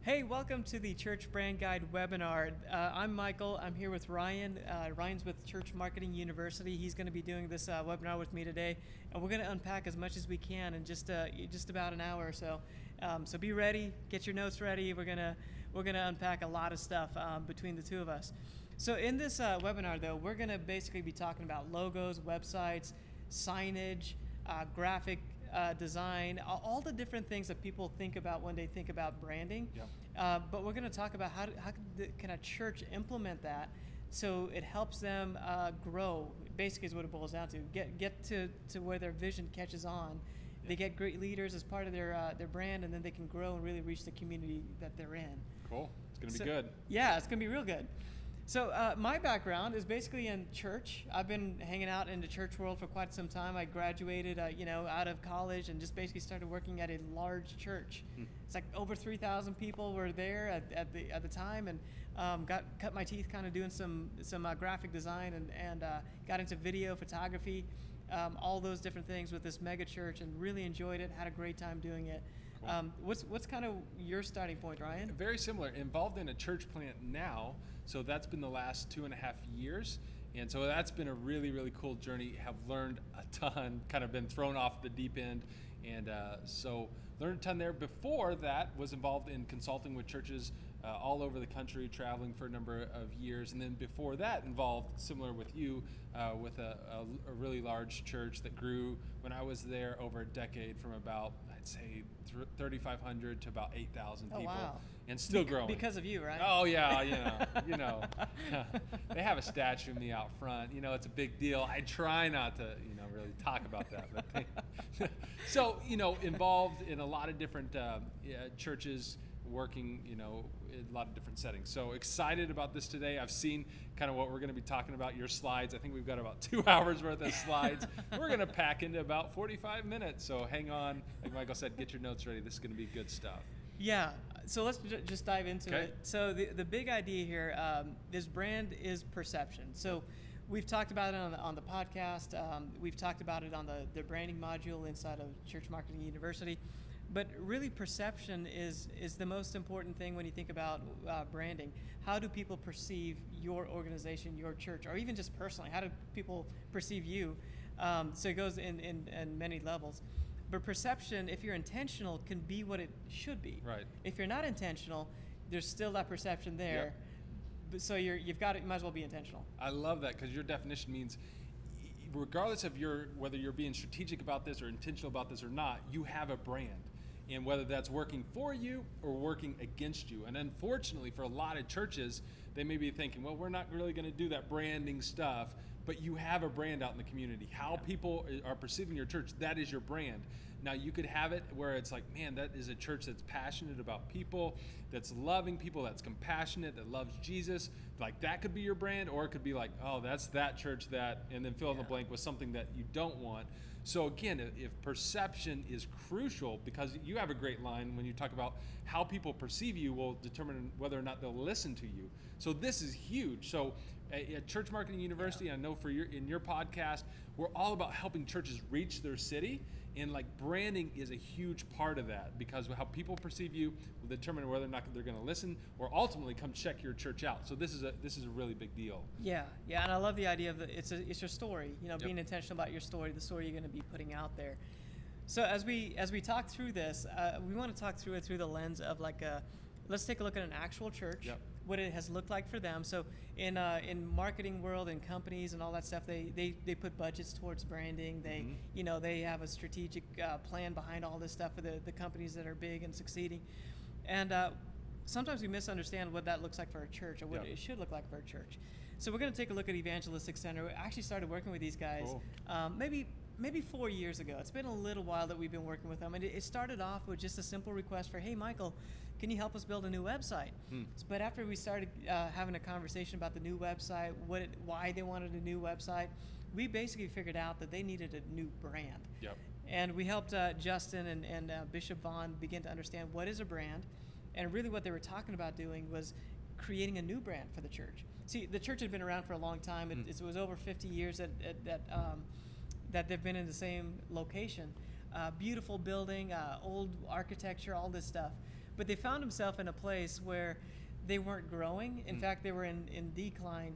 Hey, welcome to the Church Brand Guide webinar. I'm Michael. I'm here with Ryan. Ryan's with Church Marketing University. He's going to be doing this webinar with me today, and we're going to unpack as much as we can in just about an hour or so. So be ready, get your notes ready. We're gonna unpack a lot of stuff between the two of us. So in this webinar, though, we're going to basically be talking about logos, websites, signage, graphic design, all the different things that people think about when they think about branding. Yep. But we're going to talk about how can a church implement that so it helps them grow. Basically, is what it boils down to. Get to where their vision catches on. Yeah. They get great leaders as part of their brand, and then they can grow and really reach the community that they're in. Cool. It's going to be good. Yeah, it's going to be real good. So my background is basically in church. I've been hanging out in the church world for quite some time. I graduated, out of college and just basically started working at a large church. It's like over 3,000 people were there at the time, and cut my teeth kind of doing some graphic design and got into video photography, all those different things with this mega church, and really enjoyed it. Had a great time doing it. Cool. What's kind of your starting point, Ryan? Very similar. Involved in a church plant now, so that's been the last 2.5 years. And so that's been a really, really cool journey. Have learned a ton, kind of been thrown off the deep end. And so learned a ton there. Before that, was involved in consulting with churches all over the country, traveling for a number of years. And then before that, involved, similar with you, with a really large church that grew when I was there over a decade from about, I'd say, 3,500 to about 8,000 people. Wow. And still growing. Because of you, right? Oh yeah, you know. They have a statue of me out front. It's a big deal. I try not to, really talk about that. But so, involved in a lot of different churches, working, in a lot of different settings. So excited about this today. I've seen kind of what we're going to be talking about, your slides. I think we've got about 2 hours worth of slides. We're going to pack into about 45 minutes. So hang on. Like Michael said, get your notes ready. This is going to be good stuff. Yeah, so let's just dive into Okay. it. So the big idea here, this brand is perception. So we've talked about it on the podcast. We've talked about it on the branding module inside of Church Marketing University. But really, perception is the most important thing when you think about branding. How do people perceive your organization, your church, or even just personally? How do people perceive you? So it goes in many levels. But perception, if you're intentional, can be what it should be. Right. If you're not intentional, there's still that perception there. Yep. So you might as well be intentional. I love that, because your definition means, regardless of whether you're being strategic about this or intentional about this or not, you have a brand. And whether that's working for you or working against you. And unfortunately, for a lot of churches, they may be thinking, well, we're not really going to do that branding stuff, but you have a brand out in the community. How people are perceiving your church, that is your brand. Now, you could have it where it's like, man, that is a church that's passionate about people, that's loving people, that's compassionate, that loves Jesus. Like, that could be your brand. Or it could be like, oh, that's that church that, and then fill in the blank with something that you don't want. So again, if perception is crucial, because you have a great line when you talk about how people perceive you will determine whether or not they'll listen to you. So this is huge. So at Church Marketing University, I know in your podcast, we're all about helping churches reach their city. And like, branding is a huge part of that, because how people perceive you will determine whether or not they're going to listen or ultimately come check your church out. So this is a really big deal. Yeah, and I love the idea of it's your story. Being Yep. intentional about your story, the story you're going to be putting out there. So as we talk through this, we want to talk through it through the lens of let's take a look at an actual church. Yep. What it has looked like for them. So in marketing world and companies and all that stuff, they put budgets towards branding. They they have a strategic plan behind all this stuff for the companies that are big and succeeding. And sometimes we misunderstand what that looks like for a church, or what it should look like for a church. So we're going to take a look at Evangelistic Center. We actually started working with these guys maybe 4 years ago. It's been a little while that we've been working with them. And it started off with just a simple request for, hey, Michael, can you help us build a new website? But after we started having a conversation about the new website, why they wanted a new website, we basically figured out that they needed a new brand. Yep. And we helped Justin and Bishop Vaughn begin to understand what is a brand. And really what they were talking about doing was creating a new brand for the church. See, the church had been around for a long time. It was over 50 years that they've been in the same location. Beautiful building, old architecture, all this stuff. but they found themselves in a place where they weren't growing. In fact, they were in decline,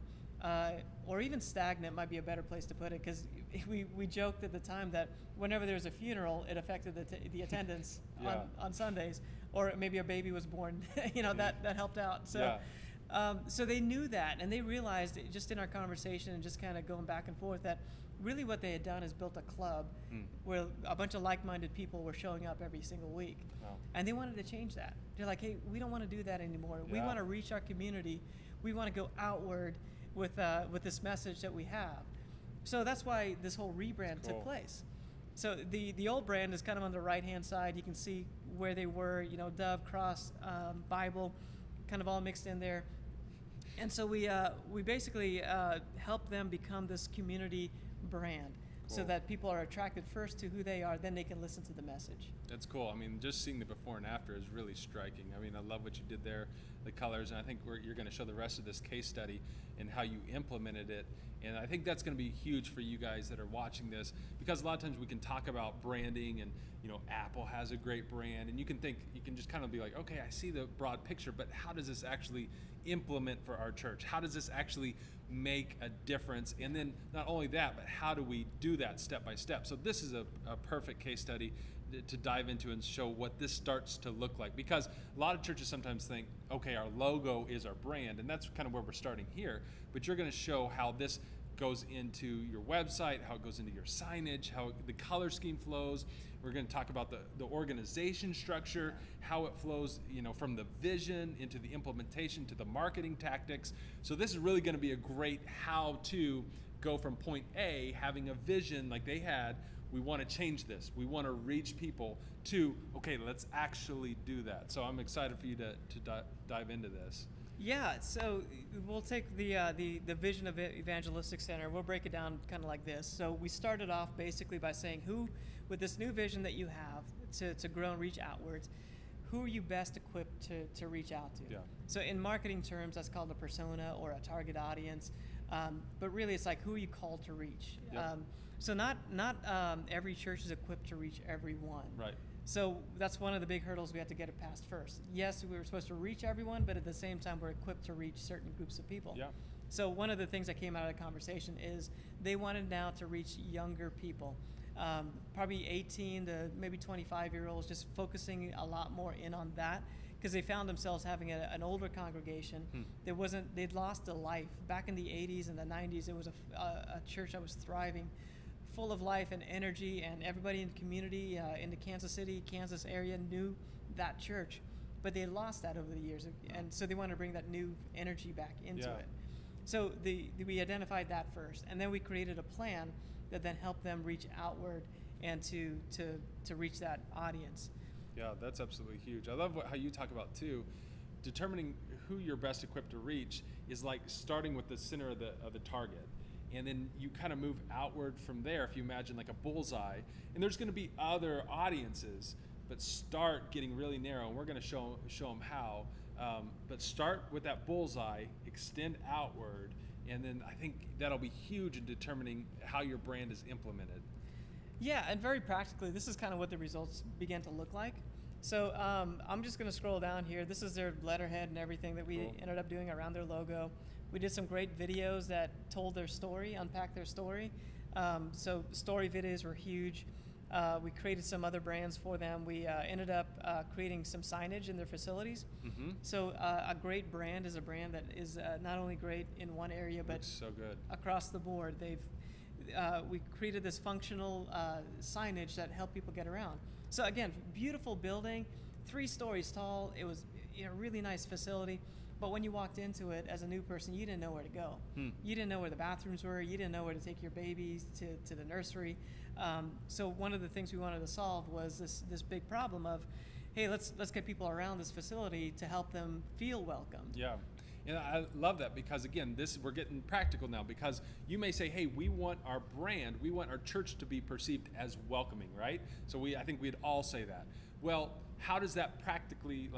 or even stagnant might be a better place to put it, because we joked at the time that whenever there was a funeral, it affected the attendance on Sundays, or maybe a baby was born, that helped out. So, so they knew that, and they realized just in our conversation and just kind of going back and forth that really what they had done is built a club where a bunch of like-minded people were showing up every single week. Wow. And they wanted to change that. They're like, hey, we don't want to do that anymore. We want to reach our community. We want to go outward with this message that we have. So that's why this whole rebrand took place. So the old brand is kind of on the right-hand side. You can see where they were, Dove, Cross, Bible, kind of all mixed in there. And so we basically help them become this community brand, so that people are attracted first to who they are, then they can listen to the message. That's cool. I mean, just seeing the before and after is really striking. I mean, I love what you did there, the colors, and I think you're going to show the rest of this case study and how you implemented it. And I think that's going to be huge for you guys that are watching this, because a lot of times we can talk about branding and, Apple has a great brand, and you can just kind of be like, okay, I see the broad picture, but how does this actually implement for our church? How does this actually make a difference? And then not only that, but how do we do that step by step? So this is a perfect case study to dive into and show what this starts to look like, because a lot of churches sometimes think, okay, our logo is our brand, and that's kind of where we're starting here, but you're going to show how this goes into your website, how it goes into your signage, how the color scheme flows. We're going to talk about the organization structure, how it flows, from the vision into the implementation to the marketing tactics. So this is really going to be a great how to go from point A, having a vision like they had. We want to change this. We want to reach people to, okay, let's actually do that. So I'm excited for you to dive into this. Yeah, so we'll take the vision of Evangelistic Center. We'll break it down kind of like this. So we started off basically by saying, with this new vision that you have to grow and reach outwards, who are you best equipped to reach out to? Yeah. So in marketing terms, that's called a persona or a target audience. But really, it's like, who are you called to reach? Yep. So not every church is equipped to reach everyone. Right. So that's one of the big hurdles we have to get it past first. Yes, we were supposed to reach everyone, but at the same time, we're equipped to reach certain groups of people. Yeah. So one of the things that came out of the conversation is they wanted now to reach younger people, probably 18 to maybe 25-year-olds, just focusing a lot more in on that, because they found themselves having an older congregation. They'd lost a life. Back in the 80s and the 90s, it was a church that was thriving, full of life and energy, and everybody in the community in the Kansas City, Kansas area knew that church, but they lost that over the years, and so they wanted to bring that new energy back into it. So we identified that first, and then we created a plan that then helped them reach outward and to reach that audience. Yeah, that's absolutely huge. I love how you talk about too, determining who you're best equipped to reach is like starting with the center of the target. And then you kind of move outward from there. If you imagine like a bullseye, and there's going to be other audiences, but start getting really narrow. And we're going to show them how. But start with that bullseye, extend outward, and then I think that'll be huge in determining how your brand is implemented. Yeah, and very practically, this is kind of what the results began to look like. So I'm just going to scroll down here. This is their letterhead and everything that we ended up doing around their logo. We did some great videos that told their story, unpacked their story. So story videos were huge. We created some other brands for them. We ended up creating some signage in their facilities. Mm-hmm. So a great brand is a brand that is not only great in one area, but so good across the board. We created this functional signage that helped people get around. So again, beautiful building, 3 stories tall. It was a really nice facility. But when you walked into it as a new person, you didn't know where to go. You didn't know where the bathrooms were. You didn't know where to take your babies to the nursery. So one of the things we wanted to solve was this big problem of, hey, let's get people around this facility to help them feel welcome. Yeah. And I love that, because again, we're getting practical now, because you may say, hey, we want our brand, we want our church to be perceived as welcoming, right? So I think we'd all say that. Well, how does that practically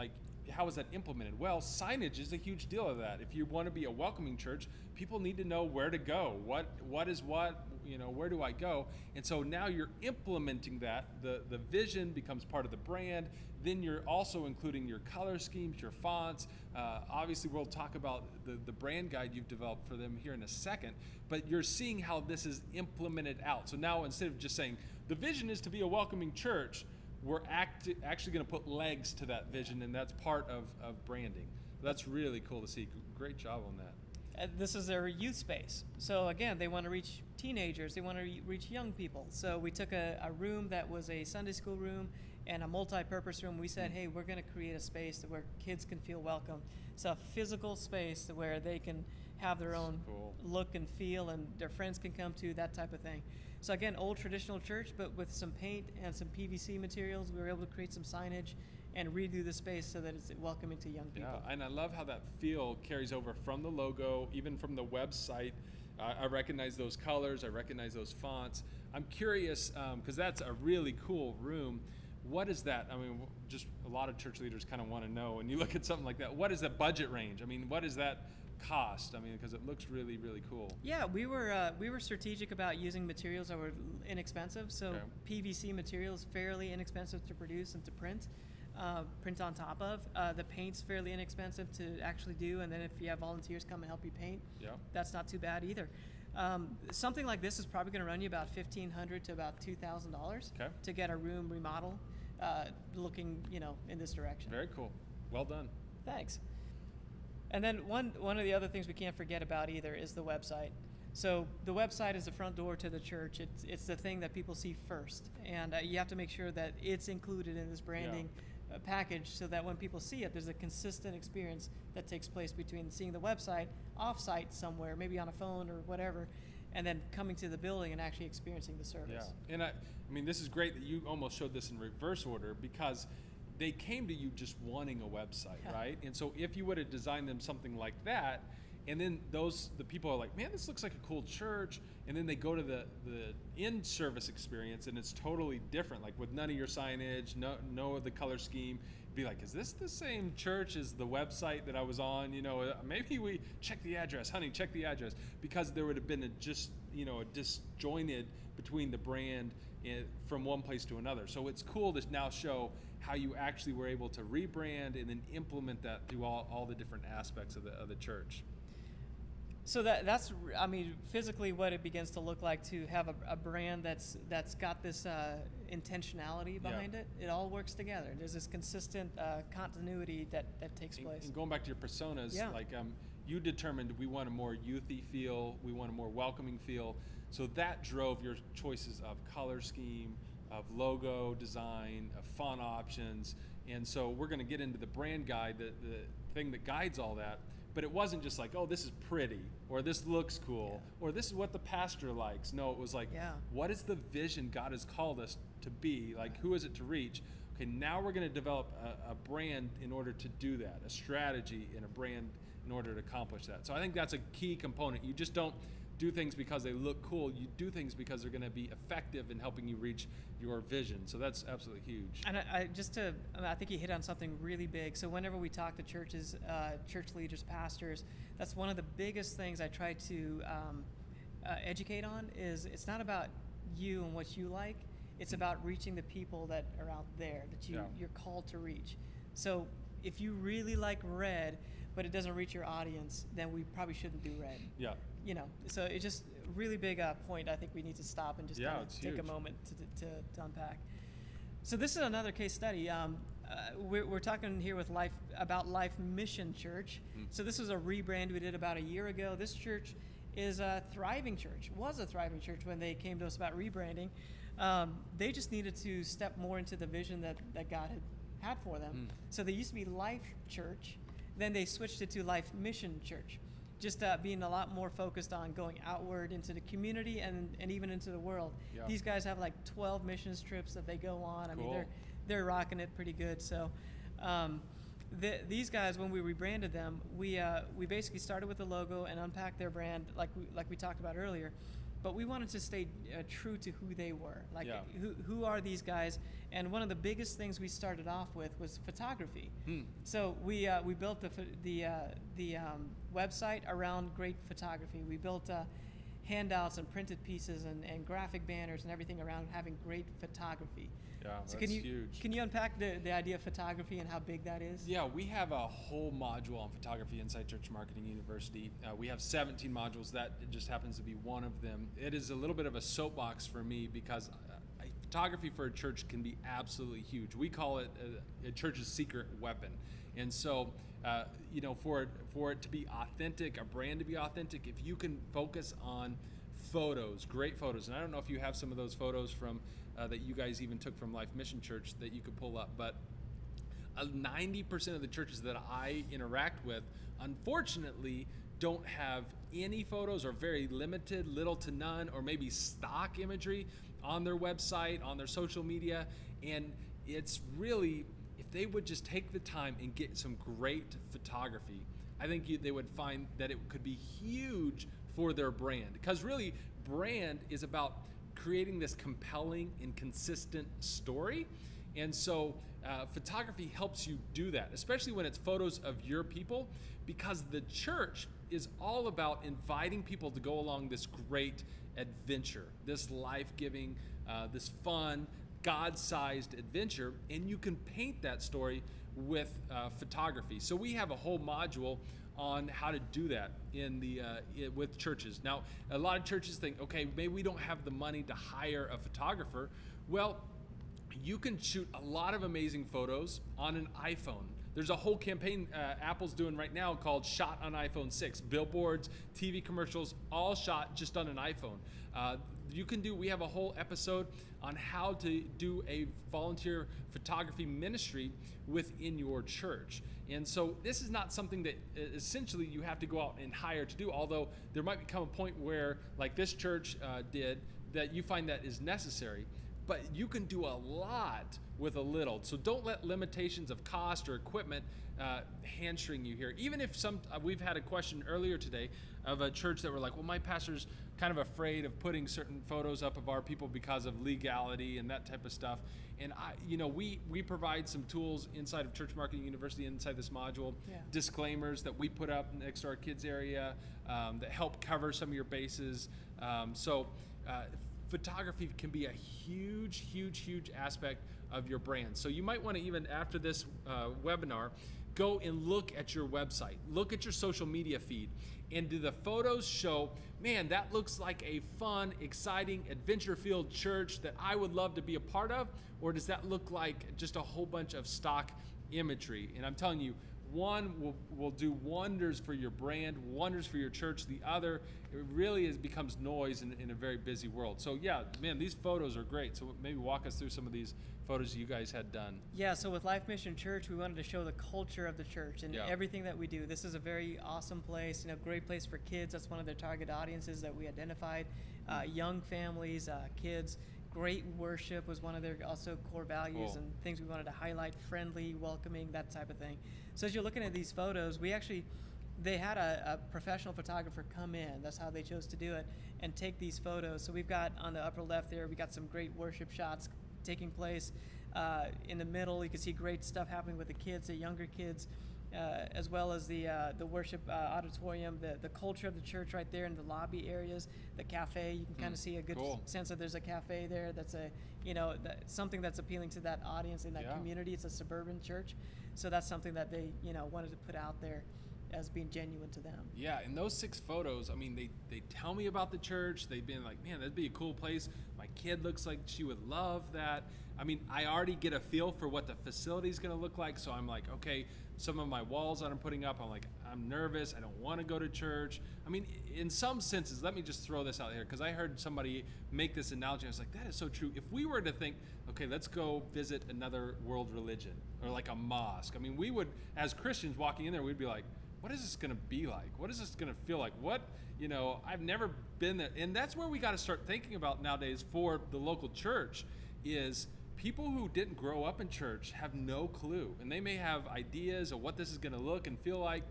how is that implemented? Well, signage is a huge deal of that. If you want to be a welcoming church, people need to know where to go. What is what? Where do I go? And so now you're implementing that. The vision becomes part of the brand. Then you're also including your color schemes, your fonts. Obviously, we'll talk about the brand guide you've developed for them here in a second. But you're seeing how this is implemented out. So now instead of just saying, the vision is to be a welcoming church, we're actually going to put legs to that vision, and that's part of branding. That's really cool to see. Great job on that. This is their youth space. So again, they want to reach teenagers. They want to reach young people. So we took a room that was a Sunday school room and a multi-purpose room. We said, hey, we're going to create a space where kids can feel welcome. So a physical space where they can have their own look and feel, and their friends can come to, that type of thing. So again, old traditional church, but with some paint and some PVC materials, we were able to create some signage and redo the space so that it's welcoming to young people. Yeah, and I love how that feel carries over from the logo, even from the website. I recognize those colors, I recognize those fonts. I'm curious, because that's a really cool room. What is that? I mean, just a lot of church leaders kind of want to know, when you look at something like that, what is the budget range? I mean, what is that cost? I mean, because it looks really, really cool. Yeah, we were strategic about using materials that were inexpensive. So PVC material is fairly inexpensive to produce and to print on top of. The paint's fairly inexpensive to actually do, and then if you have volunteers come and help you paint, that's not too bad either. Something like this is probably going to run you about $1,500 to about $2,000 to get a room remodel, looking in this direction. Very cool. Well done. Thanks. And then one of the other things we can't forget about either is the website. So the website is the front door to the church. It's the thing that people see first, and you have to make sure that it's included in this branding package, so that when people see it, there's a consistent experience that takes place between seeing the website off-site somewhere, maybe on a phone or whatever, and then coming to the building and actually experiencing the service. Yeah, and I mean, this is great that you almost showed this in reverse order, because they came to you just wanting a website, right? And so if you would have designed them something like that, and then the people are like, man, this looks like a cool church, and then they go to the in-service experience, and it's totally different, like with none of your signage, no of the color scheme. Be like, is this the same church as the website that I was on? Maybe we check the address, honey, check the address, because there would have been a disjointed between the brand from one place to another. So it's cool to now show how you actually were able to rebrand and then implement that through all the different aspects of the church. So that's physically what it begins to look like, to have a brand that's got this intentionality behind it. It all works together. There's this consistent continuity that takes place. And going back to your personas, you determined we want a more youthy feel, we want a more welcoming feel. So that drove your choices of color scheme, of logo design, of font options. And so we're going to get into the brand guide, the thing that guides all that. But it wasn't just like, oh, this is pretty, or this looks cool, or this is what the pastor likes. No, it was like, what is the vision God has called us to be? Like, who is it to reach? Okay, now we're going to develop a brand in order to do that, a strategy and a brand in order to accomplish that. So I think that's a key component. You just don't do things because they look cool. You do things because they're going to be effective in helping you reach your vision. So that's absolutely huge. And I think you hit on something really big. So whenever we talk to churches, church leaders, pastors, that's one of the biggest things I try to educate on. Is it's not about you and what you like. It's about reaching the people that are out there that you're called to reach. So if you really like red, but it doesn't reach your audience, then we probably shouldn't do red. Yeah. So it's just a really big point I think we need to stop and just take huge. a moment to unpack. So this is another case study. We're talking here about Life Mission Church. So this was a rebrand we did about a year ago. This church is a thriving church, was a thriving church when they came to us about rebranding. They just needed to step more into the vision that God had for them. So they used to be Life Church, then they switched it to Life Mission Church, just being a lot more focused on going outward into the community and even into the world. Yeah. These guys have like 12 missions trips that they go on. Cool. I mean, they're rocking it pretty good. So these guys, when we rebranded them, we basically started with the logo and unpacked their brand like we talked about earlier. but we wanted to stay true to who they were. Like, Yeah. who are these guys? And one of the biggest things we started off with was photography. So we built the website around great photography. We built handouts and printed pieces and graphic banners and everything around having great photography. Yeah, So that's huge. Can you unpack the idea of photography and how big that is? Yeah, we have a whole module on photography inside Church Marketing University. We have 17 modules. That just happens to be one of them. It is a little bit of a soapbox for me because photography for a church can be absolutely huge. We call it a church's secret weapon. And so, for it to be authentic, a brand to be authentic, if you can focus on photos, great photos, and I don't know if you have some of those photos from that you guys even took from Life Mission Church that you could pull up, but 90% of the churches that I interact with, unfortunately, don't have any photos or very limited, little to none, or maybe stock imagery on their website, on their social media. And it's really, if they would just take the time and get some great photography, I think they would find that it could be huge for their brand. Because really, brand is about creating this compelling and consistent story. And so photography helps you do that, especially when it's photos of your people, because the church is all about inviting people to go along this great adventure, this life-giving, this fun, God-sized adventure, and you can paint that story with photography. So we have a whole module on how to do that with churches. Now, a lot of churches think, okay, maybe we don't have the money to hire a photographer. Well, you can shoot a lot of amazing photos on an iPhone. There's a whole campaign Apple's doing right now called Shot on iPhone 6. Billboards, TV commercials, all shot just on an iPhone. We have a whole episode on how to do a volunteer photography ministry within your church. And so this is not something that essentially you have to go out and hire to do, although there might become a point where, like this church did, that you find that is necessary. But you can do a lot with a little. So don't let limitations of cost or equipment hamstring you here. Even if we've had a question earlier today of a church that were like, well, my pastor's kind of afraid of putting certain photos up of our people because of legality and that type of stuff. And we provide some tools inside of Church Marketing University, inside this module, disclaimers that we put up next to our kids area that help cover some of your bases. Photography can be a huge, huge, huge aspect of your brand. So you might want to, even after this webinar, go and look at your website, look at your social media feed, and do the photos show, man, that looks like a fun, exciting, adventure-filled church that I would love to be a part of? Or does that look like just a whole bunch of stock imagery? And I'm telling you, one will do wonders for your brand, wonders for your church. The other, it really becomes noise in a very busy world. So yeah, man, these photos are great. So maybe walk us through some of these photos you guys had done. Yeah, so with Life Mission Church, we wanted to show the culture of the church and everything that we do. This is a very awesome place, great place for kids. That's one of their target audiences that we identified. Young families, kids. Great worship was one of their also core values and things we wanted to highlight. Friendly, welcoming, that type of thing. So as you're looking at these photos, they had a professional photographer come in. That's how they chose to do it and take these photos. So we've got on the upper left there, we got some great worship shots taking place. In the middle, you can see great stuff happening with the kids, the younger kids, as well as the worship auditorium, the culture of the church right there in the lobby areas, the cafe. You can kind of see a good sense that there's a cafe there. That's something that's appealing to that audience in that community. It's a suburban church, so that's something that they wanted to put out there as being genuine to them. Yeah, and those 6 photos, I mean, they tell me about the church. They've been like, man, that'd be a cool place. My kid looks like she would love that. I mean, I already get a feel for what the facility is going to look like. So I'm like, okay, some of my walls that I'm putting up, I'm nervous. I don't want to go to church. I mean, in some senses, let me just throw this out here, because I heard somebody make this analogy. I was like, that is so true. If we were to think, okay, let's go visit another world religion or like a mosque. I mean, we would, as Christians walking in there, we'd be like, what is this going to be like? What is this going to feel like? I've never been there. And that's where we got to start thinking about nowadays for the local church is people who didn't grow up in church have no clue. And they may have ideas of what this is going to look and feel like.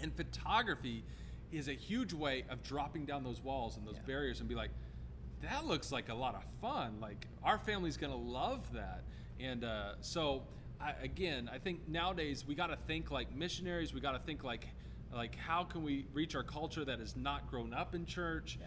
And photography is a huge way of dropping down those walls and those barriers and be like, that looks like a lot of fun. Like, our family's gonna love that. And I think nowadays we got to think like missionaries. We got to think like how can we reach our culture that has not grown up in church?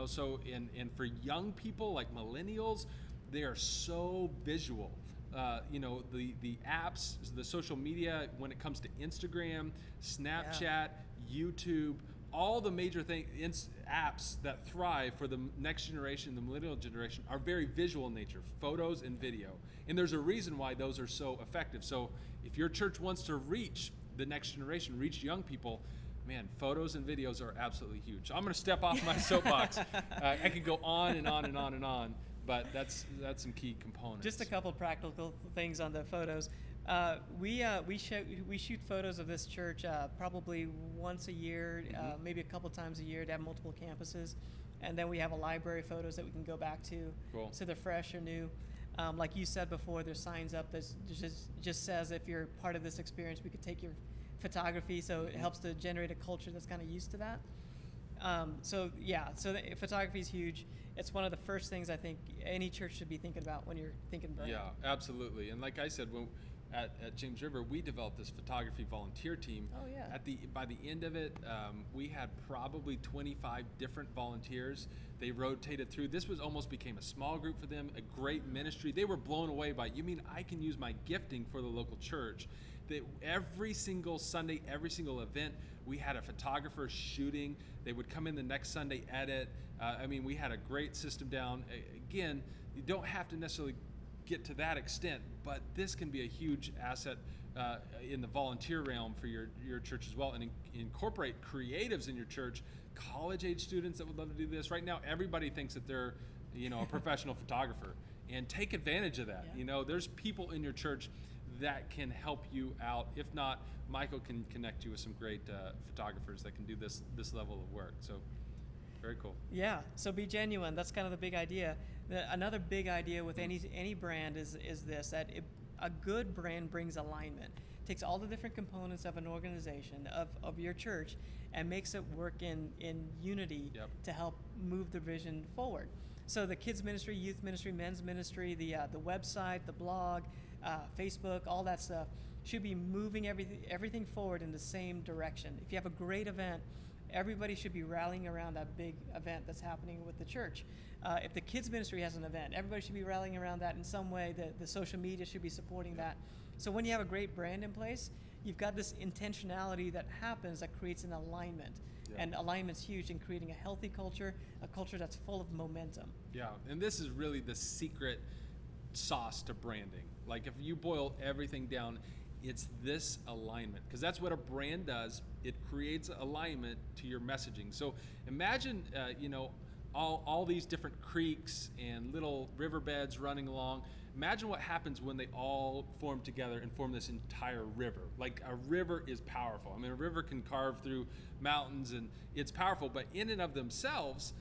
So and for young people like millennials, they are so visual. The apps, the social media, when it comes to Instagram, Snapchat, YouTube, all the major apps that thrive for the next generation, the millennial generation, are very visual in nature, photos and video. And there's a reason why those are so effective. So if your church wants to reach the next generation, reach young people, man, photos and videos are absolutely huge. I'm going to step off my soapbox. I could go on and on and on and on, but that's some key components. Just a couple practical things on the photos. We shoot photos of this church probably once a year, maybe a couple times a year to have multiple campuses, and then we have a library photos that we can go back to, so they're fresh or new. Like you said before, there's signs up that just says if you're part of this experience, we could take your photography, so it helps to generate a culture that's kind of used to that. So the photography is huge. It's one of the first things I think any church should be thinking about when you're thinking brand. Yeah, absolutely. And like I said, at James River, we developed this photography volunteer team. Oh yeah. By the end of it, we had probably 25 different volunteers. They rotated through. This almost became a small group for them, a great ministry. They were blown away by, you mean I can use my gifting for the local church? That every single Sunday, every single event, we had a photographer shooting. They would come in the next Sunday, edit. We had a great system down. Again, you don't have to necessarily get to that extent, but this can be a huge asset in the volunteer realm for your church as well, and incorporate creatives in your church, college-age students that would love to do this. Right now, everybody thinks that they're, a professional photographer, and take advantage of that. Yeah. There's people in your church that can help you out. If not, Michael can connect you with some great photographers that can do this level of work. So, very cool. Yeah, so be genuine. That's kind of the big idea. Another big idea with any brand is this, that a good brand brings alignment. Takes all the different components of an organization, of your church, and makes it work in unity to help move the vision forward. So the kids ministry, youth ministry, men's ministry, the website, the blog, Facebook, all that stuff should be moving everything forward in the same direction. If you have a great event, everybody should be rallying around that big event that's happening with the church. If the kids ministry has an event, everybody should be rallying around that in some way. The social media should be supporting that. So when you have a great brand in place, you've got this intentionality that happens that creates an alignment. Yeah. And alignment's huge in creating a healthy culture, a culture that's full of momentum. Yeah, and this is really the secret sauce to branding. Like, if you boil everything down, it's this alignment, because that's what a brand does. It creates alignment to your messaging. So imagine, all these different creeks and little riverbeds running along. Imagine what happens when they all form together and form this entire river. Like, a river is powerful. A river can carve through mountains, and it's powerful, but in and of themselves,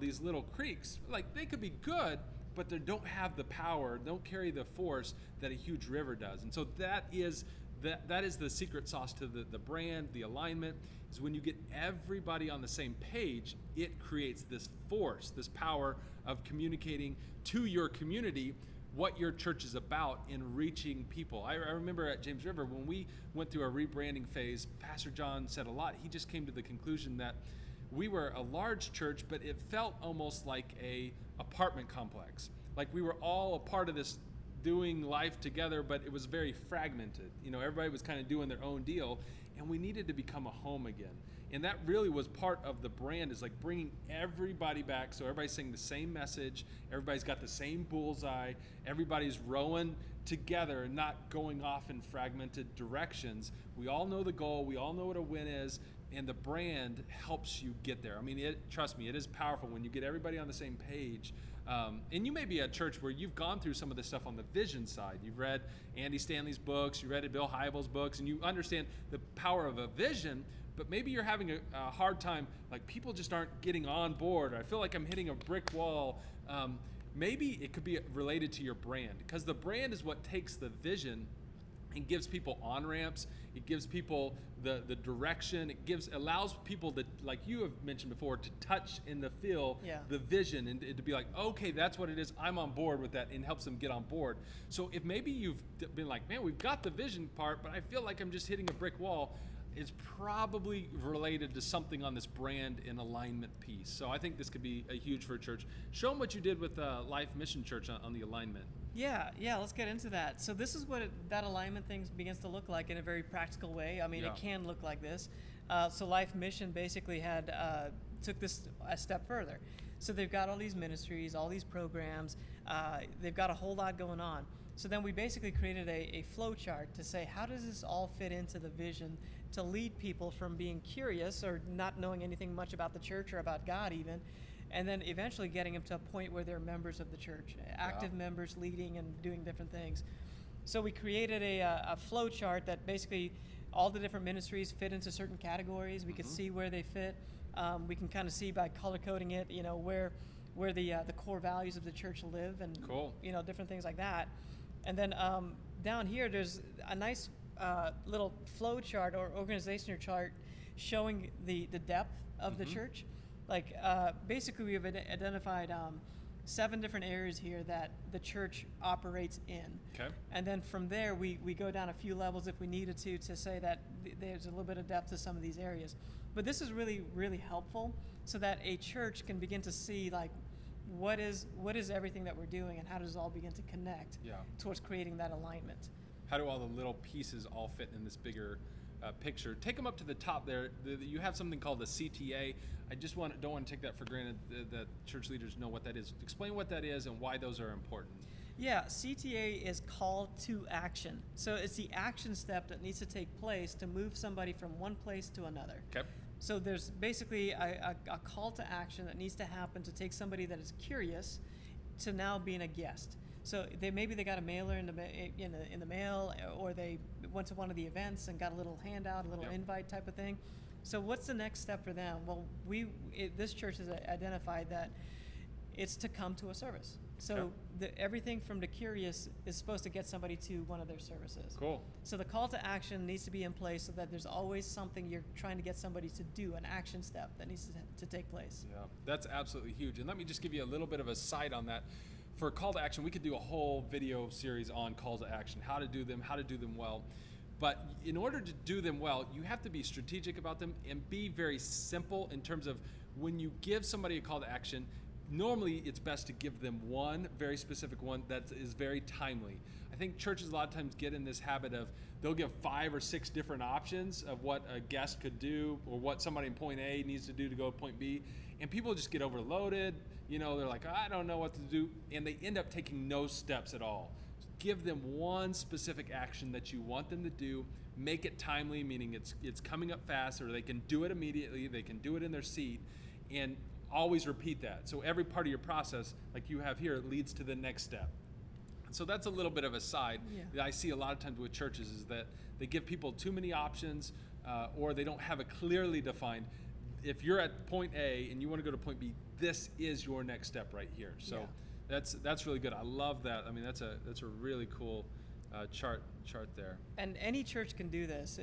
these little creeks, like, they could be good, but they don't have the power, don't carry the force that a huge river does. And so that is the secret sauce to the brand, the alignment, is when you get everybody on the same page, it creates this force, this power of communicating to your community what your church is about in reaching people. I remember at James River, when we went through our rebranding phase, Pastor John said a lot. He just came to the conclusion that we were a large church, but it felt almost like a apartment complex. Like, we were all a part of this doing life together, but it was very fragmented. Everybody was kind of doing their own deal, and we needed to become a home again. And that really was part of the brand, is like bringing everybody back, so everybody's saying the same message, everybody's got the same bullseye, everybody's rowing together and not going off in fragmented directions. We all know the goal, we all know what a win is, and the brand helps you get there. Trust me, it is powerful when you get everybody on the same page. And you may be at church where you've gone through some of this stuff on the vision side. You've read Andy Stanley's books, you read Bill Hybels' books, and you understand the power of a vision, but maybe you're having a hard time, like, people just aren't getting on board, or I feel like I'm hitting a brick wall. Maybe it could be related to your brand, because the brand is what takes the vision and gives people on-ramps It gives people the direction. It allows people to, like you have mentioned before, to touch and to feel the vision and to be like, okay, that's what it is. I'm on board with that, and helps them get on board. So if maybe you've been like, man, we've got the vision part, but I feel like I'm just hitting a brick wall, it's probably related to something on this brand and alignment piece. So I think this could be a huge for a church. Show them what you did with Life Mission Church on the alignment. Yeah, let's get into that. So this is what that alignment thing begins to look like in a very practical way. I mean, it can look like this. So Life Mission basically took this a step further. So they've got all these ministries, all these programs. They've got a whole lot going on. So then we basically created a flow chart to say, how does this all fit into the vision to lead people from being curious or not knowing anything much about the church or about God even, and then eventually getting them to a point where they're members of the church, active members leading and doing different things. So we created a flow chart that basically all the different ministries fit into certain categories. We could see where they fit. We can kind of see by color coding it, where the core values of the church live, and different things like that. And then down here, there's a nice little flow chart or organizational chart showing the depth of the church. Like basically, we have identified 7 different areas here that the church operates in. Okay. And then from there, we go down a few levels if we needed to say that there's a little bit of depth to some of these areas. But this is really, really helpful so that a church can begin to see like what is everything that we're doing, and how does it all begin to connect towards creating that alignment. How do all the little pieces all fit in this bigger picture? Take them up to the top there. You have something called the CTA. I just don't want to take that for granted that church leaders know what that is. Explain what that is and why those are important. Yeah, CTA is call to action. So it's the action step that needs to take place to move somebody from one place to another. Okay. So there's basically a call to action that needs to happen to take somebody that is curious to now being a guest. So maybe they got a mailer in the mail, or they went to one of the events and got a little handout, a little invite type of thing. So what's the next step for them? Well, this church has identified that it's to come to a service. So everything from the curious is supposed to get somebody to one of their services. Cool. So the call to action needs to be in place so that there's always something you're trying to get somebody to do, an action step that needs to take place. Yeah, that's absolutely huge. And let me just give you a little bit of a side on that. For call to action, we could do a whole video series on calls to action, how to do them well. But in order to do them well, you have to be strategic about them and be very simple in terms of when you give somebody a call to action. Normally, it's best to give them one very specific one that is very timely. I think churches a lot of times get in this habit of they'll give 5 or 6 different options of what a guest could do or what somebody in point A needs to do to go to point B. And people just get overloaded. They're like, I don't know what to do. And they end up taking no steps at all. Give them one specific action that you want them to do. Make it timely, meaning it's coming up fast, or they can do it immediately. They can do it in their seat. And always repeat that. So every part of your process, like you have here, leads to the next step. So that's a little bit of a side that I see a lot of times with churches, is that they give people too many options, or they don't have a clearly defined, if you're at point A and you want to go to point B, this is your next step right here. So that's really good. I love that. I mean, that's a really cool chart there. And any church can do this.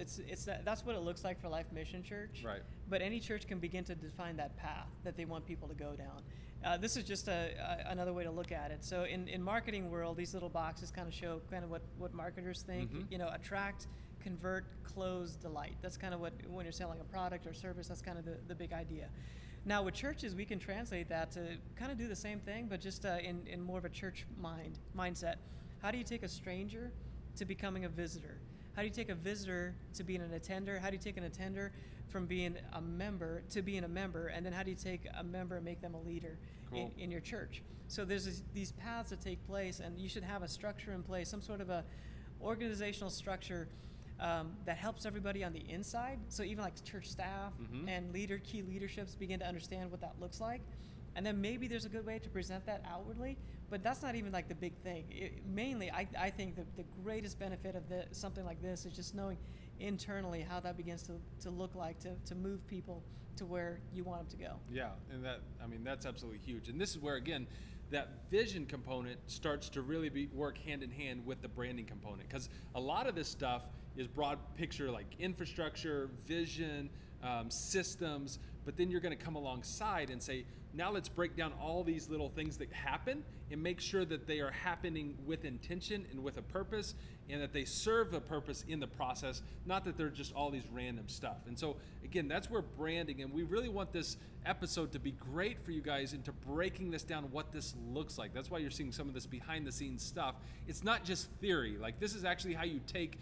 That's what it looks like for Life Mission Church. Right. But any church can begin to define that path that they want people to go down. This is just another way to look at it. So in marketing world, these little boxes kind of show kind of what marketers think. Attract, convert, close, delight. That's kind of what, when you're selling a product or service, that's kind of the big idea. Now with churches, we can translate that to kind of do the same thing, but just in more of a church mindset. How do you take a stranger to becoming a visitor? How do you take a visitor to being an attender? How do you take an attender from being a member to being a member? And then how do you take a member and make them a leader in your church? So there's these paths that take place, and you should have a structure in place, some sort of a organizational structure that helps everybody on the inside. So even like church staff and key leaderships begin to understand what that looks like. And then maybe there's a good way to present that outwardly, but that's not even like the big thing. Mainly, I think the greatest benefit of something like this is just knowing internally how that begins to look like, to move people to where you want them to go. Yeah, and that's absolutely huge. And this is where, again, that vision component starts to really work hand in hand with the branding component, because a lot of this stuff is broad picture like infrastructure, vision, systems, but then you're going to come alongside and say, now let's break down all these little things that happen and make sure that they are happening with intention and with a purpose, and that they serve a purpose in the process, not that they're just all these random stuff. And so again, that's where branding, and we really want this episode to be great for you guys into breaking this down, what this looks like. That's why you're seeing some of this behind the scenes stuff. It's not just theory. Like, this is actually how you take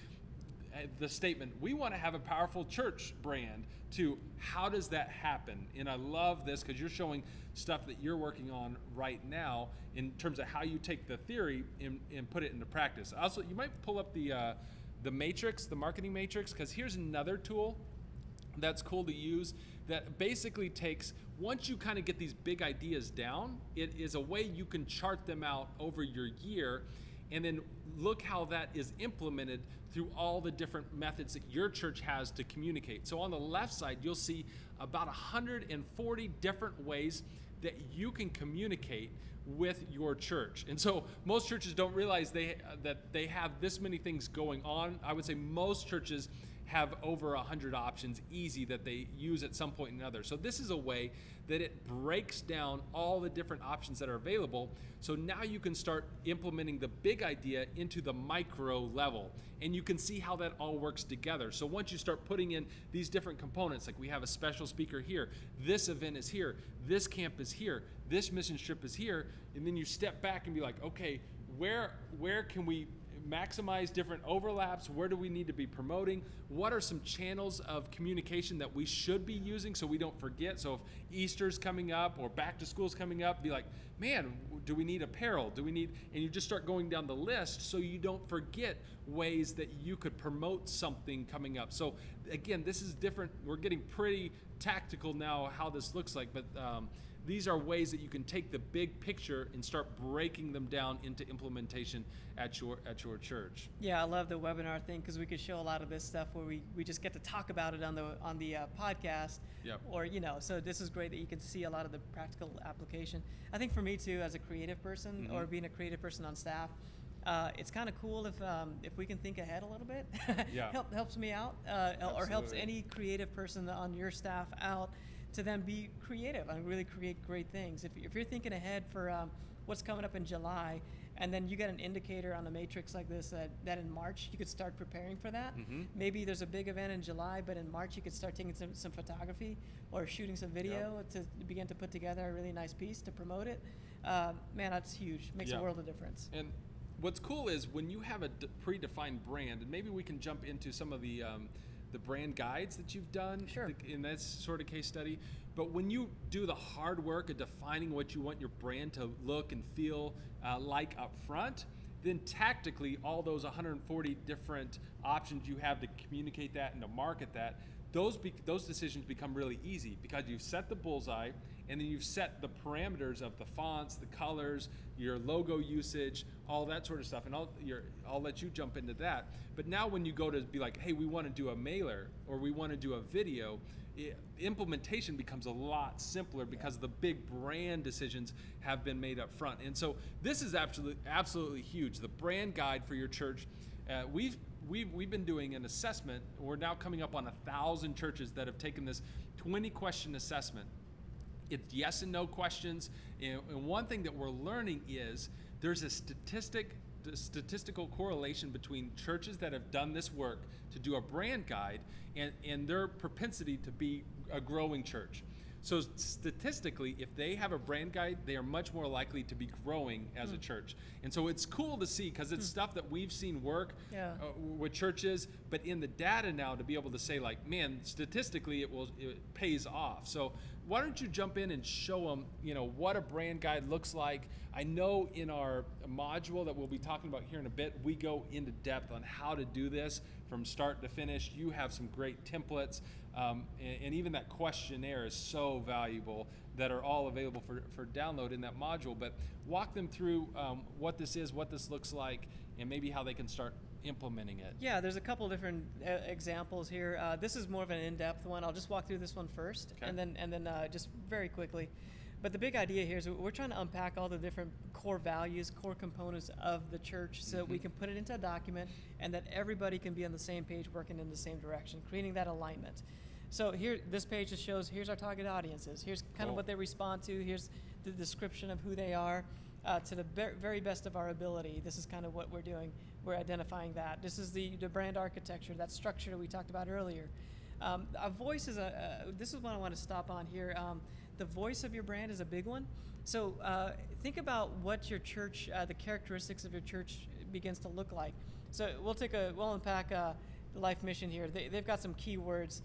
the statement, we want to have a powerful church brand, to how does that happen? And I love this because you're showing stuff that you're working on right now in terms of how you take the theory and put it into practice. Also, you might pull up the matrix, the marketing matrix, because here's another tool that's cool to use that basically takes, once you kind of get these big ideas down, it is a way you can chart them out over your year, and then look how that is implemented through all the different methods that your church has to communicate. So on the left side, you'll see about 140 different ways that you can communicate with your church. And so most churches don't realize that they have this many things going on. I would say most churches have over 100 options easy that they use at some point or another. So this is a way that it breaks down all the different options that are available. So now you can start implementing the big idea into the micro level, and you can see how that all works together. So once you start putting in these different components, like we have a special speaker here, this event is here, this camp is here, this mission trip is here, and then you step back and be like, okay, where can we maximize different overlaps? Where do we need to be promoting? What are some channels of communication that we should be using so we don't forget? So if Easter's coming up or back to school's coming up, be like, man, do we need apparel? Do we need, and you just start going down the list so you don't forget ways that you could promote something coming up. So again, this is different. We're getting pretty tactical now how this looks like, but these are ways that you can take the big picture and start breaking them down into implementation at your church. Yeah, I love the webinar thing because we could show a lot of this stuff where we just get to talk about it on the podcast. Yep. Or so this is great that you can see a lot of the practical application. I think for me too, as a creative person or being a creative person on staff, it's kind of cool if we can think ahead a little bit. Yeah. helps me out, or helps any creative person on your staff out to then be creative and really create great things. If you're thinking ahead for what's coming up in July, and then you get an indicator on a matrix like this that in March you could start preparing for that. Maybe there's a big event in July, but in March you could start taking some photography or shooting some video to begin to put together a really nice piece to promote it. Man, that's huge. Makes a world of difference. And what's cool is when you have a predefined brand, and maybe we can jump into some of the brand guides that you've done in that sort of case study. But when you do the hard work of defining what you want your brand to look and feel like up front, then tactically all those 140 different options you have to communicate that and to market that, those decisions become really easy because you've set the bullseye, and then you've set the parameters of the fonts, the colors, your logo usage, all that sort of stuff. And I'll let you jump into that. But now when you go to be like, hey, we want to do a mailer or we want to do a video, implementation becomes a lot simpler because the big brand decisions have been made up front. And so this is absolutely huge. The brand guide for your church. We've been doing an assessment. We're now coming up on 1,000 churches that have taken this 20-question assessment. It's yes and no questions. And one thing that we're learning is there's a statistical correlation between churches that have done this work to do a brand guide and their propensity to be a growing church. So statistically, if they have a brand guide, they are much more likely to be growing as a church. And so it's cool to see because it's stuff that we've seen work with churches, but in the data now to be able to say like, man, statistically it pays off. So why don't you jump in and show them, what a brand guide looks like. I know in our module that we'll be talking about here in a bit, we go into depth on how to do this from start to finish. You have some great templates. And even that questionnaire is so valuable that are all available for download in that module. But walk them through what this is, what this looks like, and maybe how they can start implementing it. Yeah, there's a couple different examples here. This is more of an in-depth one. I'll just walk through this one first, and then just very quickly. But the big idea here is we're trying to unpack all the different core values, core components of the church so we can put it into a document and that everybody can be on the same page working in the same direction, creating that alignment. So here, this page just shows, here's our target audiences. Here's kind of what they respond to. Here's the description of who they are to the very best of our ability. This is kind of what we're doing. We're identifying that. This is the brand architecture, that structure that we talked about earlier. A voice is this is what I want to stop on here. The voice of your brand is a big one. So think about what your church, the characteristics of your church begins to look like. So we'll unpack Life Mission here. They've got some key words.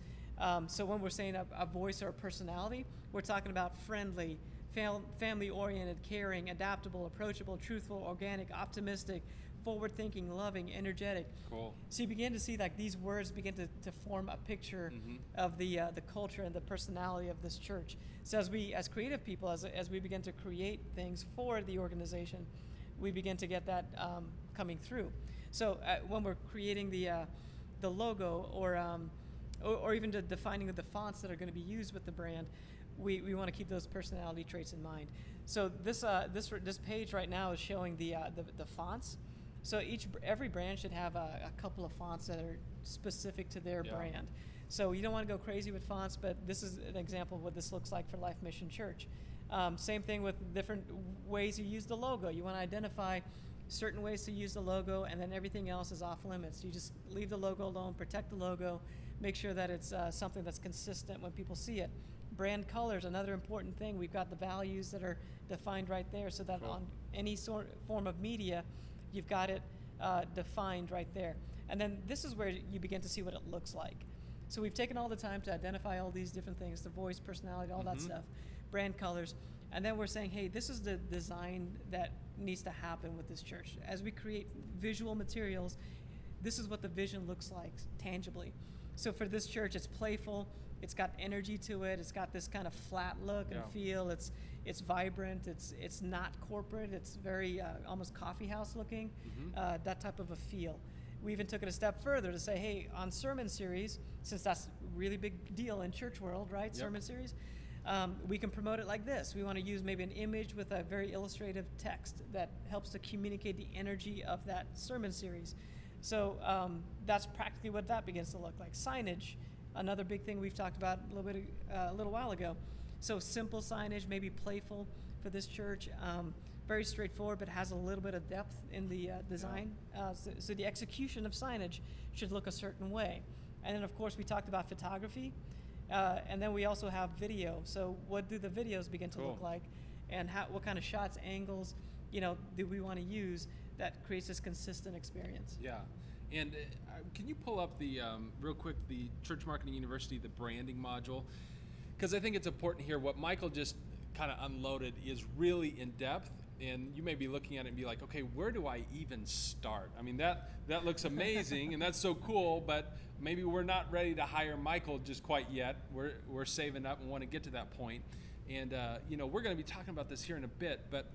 So when we're saying a voice or a personality, we're talking about friendly, family-oriented, caring, adaptable, approachable, truthful, organic, optimistic, forward-thinking, loving, energetic. Cool. So you begin to see like these words begin to form a picture of the culture and the personality of this church. So as creative people, as we begin to create things for the organization, we begin to get that coming through. So when we're creating the logo or even defining the fonts that are going to be used with the brand, we want to keep those personality traits in mind. So this page right now is showing the fonts. So every brand should have a couple of fonts that are specific to their brand. So you don't want to go crazy with fonts, but this is an example of what this looks like for Life Mission Church. Same thing with different ways you use the logo. You want to identify certain ways to use the logo, and then everything else is off limits. You just leave the logo alone, protect the logo, make sure that it's something that's consistent when people see it. Brand colors, another important thing. We've got the values that are defined right there so that on any form of media, you've got it defined right there. And then this is where you begin to see what it looks like. So we've taken all the time to identify all these different things, the voice, personality, all that stuff, brand colors. And then we're saying, hey, this is the design that needs to happen with this church. As we create visual materials, this is what the vision looks like tangibly. So for this church, it's playful. It's got energy to it. It's got this kind of flat look and feel. It's vibrant. It's not corporate. It's very almost coffee house looking, that type of a feel. We even took it a step further to say, hey, on sermon series, since that's a really big deal in church world, right? Sermon series, we can promote it like this. We want to use maybe an image with a very illustrative text that helps to communicate the energy of that sermon series. So that's practically what that begins to look like. Signage, another big thing we've talked about a little while ago. So simple signage, maybe playful for this church, very straightforward, but has a little bit of depth in the design. So the execution of signage should look a certain way. And then, of course, we talked about photography, and then we also have video. So what do the videos begin to look like, and what kind of shots, angles, do we want to use that creates this consistent experience? Yeah. And can you pull up real quick, the Church Marketing University, the branding module? Because I think it's important here. What Michael just kind of unloaded is really in depth. And you may be looking at it and be like, okay, where do I even start? I mean, that looks amazing and that's so cool, but maybe we're not ready to hire Michael just quite yet. We're saving up and want to get to that point. And, we're going to be talking about this here in a bit, but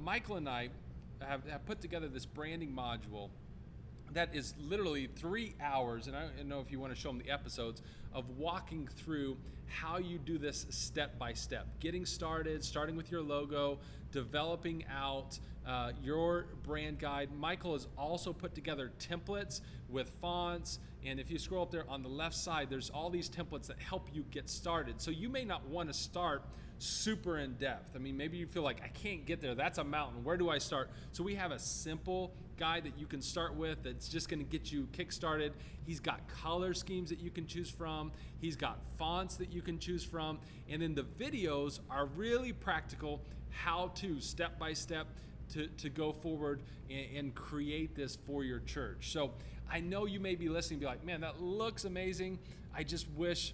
Michael and I have put together this branding module that is literally 3 hours, and I don't know if you want to show them the episodes, of walking through how you do this step by step. Getting started, starting with your logo, developing out your brand guide. Michael has also put together templates with fonts, and if you scroll up there on the left side, there's all these templates that help you get started. So you may not want to start super in depth. I mean, maybe you feel like, I can't get there. That's a mountain. Where do I start? So we have a simple guide that you can start with that's just going to get you kick-started. He's got color schemes that you can choose from. He's got fonts that you can choose from. And then the videos are really practical, how to step by step to go forward and create this for your church. So I know you may be listening and be like, man, that looks amazing. I just wish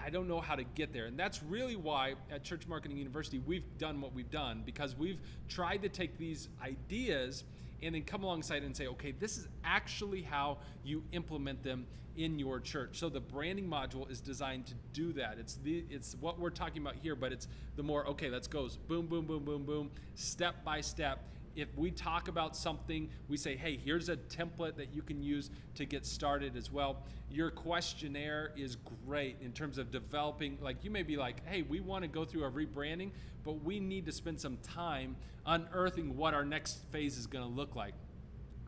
I don't know how to get there. And that's really why at Church Marketing University we've done what we've done, because we've tried to take these ideas and then come alongside and say, okay, this is actually how you implement them in your church. So the branding module is designed to do that. It's what we're talking about here, but it's the more, okay, let's go boom, boom, boom, boom, boom, step by step, If we talk about something, we say, hey, here's a template that you can use to get started as well. Your questionnaire is great in terms of developing, like you may be like, hey, we want to go through a rebranding, but we need to spend some time unearthing what our next phase is going to look like.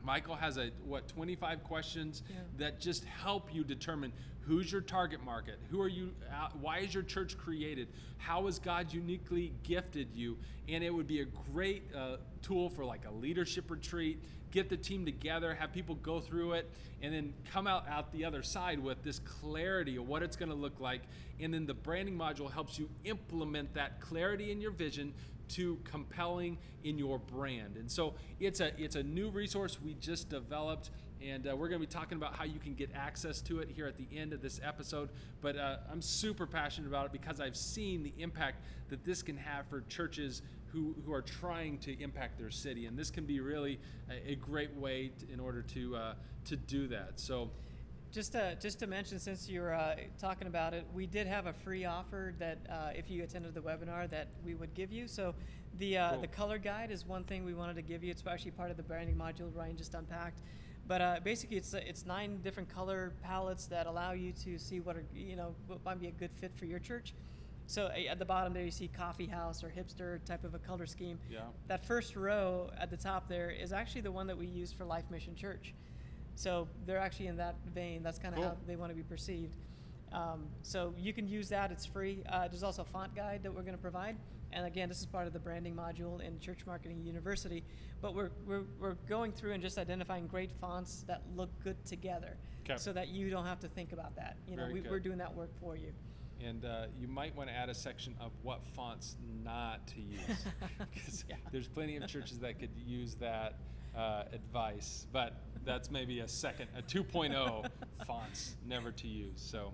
Michael has 25 questions that just help you determine who's your target market, who are you, why is your church created, how has God uniquely gifted you, and it would be a great tool for like a leadership retreat. Get the team together, have people go through it, and then come out the other side with this clarity of what it's going to look like. And then the branding module helps you implement that clarity in your vision to compelling in your brand. And so it's a new resource we just developed, and we're going to be talking about how you can get access to it here at the end of this episode. But I'm super passionate about it because I've seen the impact that this can have for churches who are trying to impact their city, and this can be really a great way in order to do that. So just to mention, since you're talking about it, we did have a free offer that if you attended the webinar that we would give you. So the color guide is one thing we wanted to give you. It's actually part of the branding module Ryan just unpacked. But basically, it's 9 different color palettes that allow you to see what might be a good fit for your church. So at the bottom there you see coffee house or hipster type of a color scheme. Yeah. That first row at the top there is actually the one that we use for Life Mission Church. So they're actually in that vein. That's kind of how they want to be perceived. So you can use that. It's free. There's also a font guide that we're going to provide. And again, this is part of the branding module in Church Marketing University. But we're going through and just identifying great fonts that look good together, so that you don't have to think about that. We're doing that work for you. And you might want to add a section of what fonts not to use, because there's plenty of churches that could use that advice. But that's maybe a 2.0 fonts never to use. So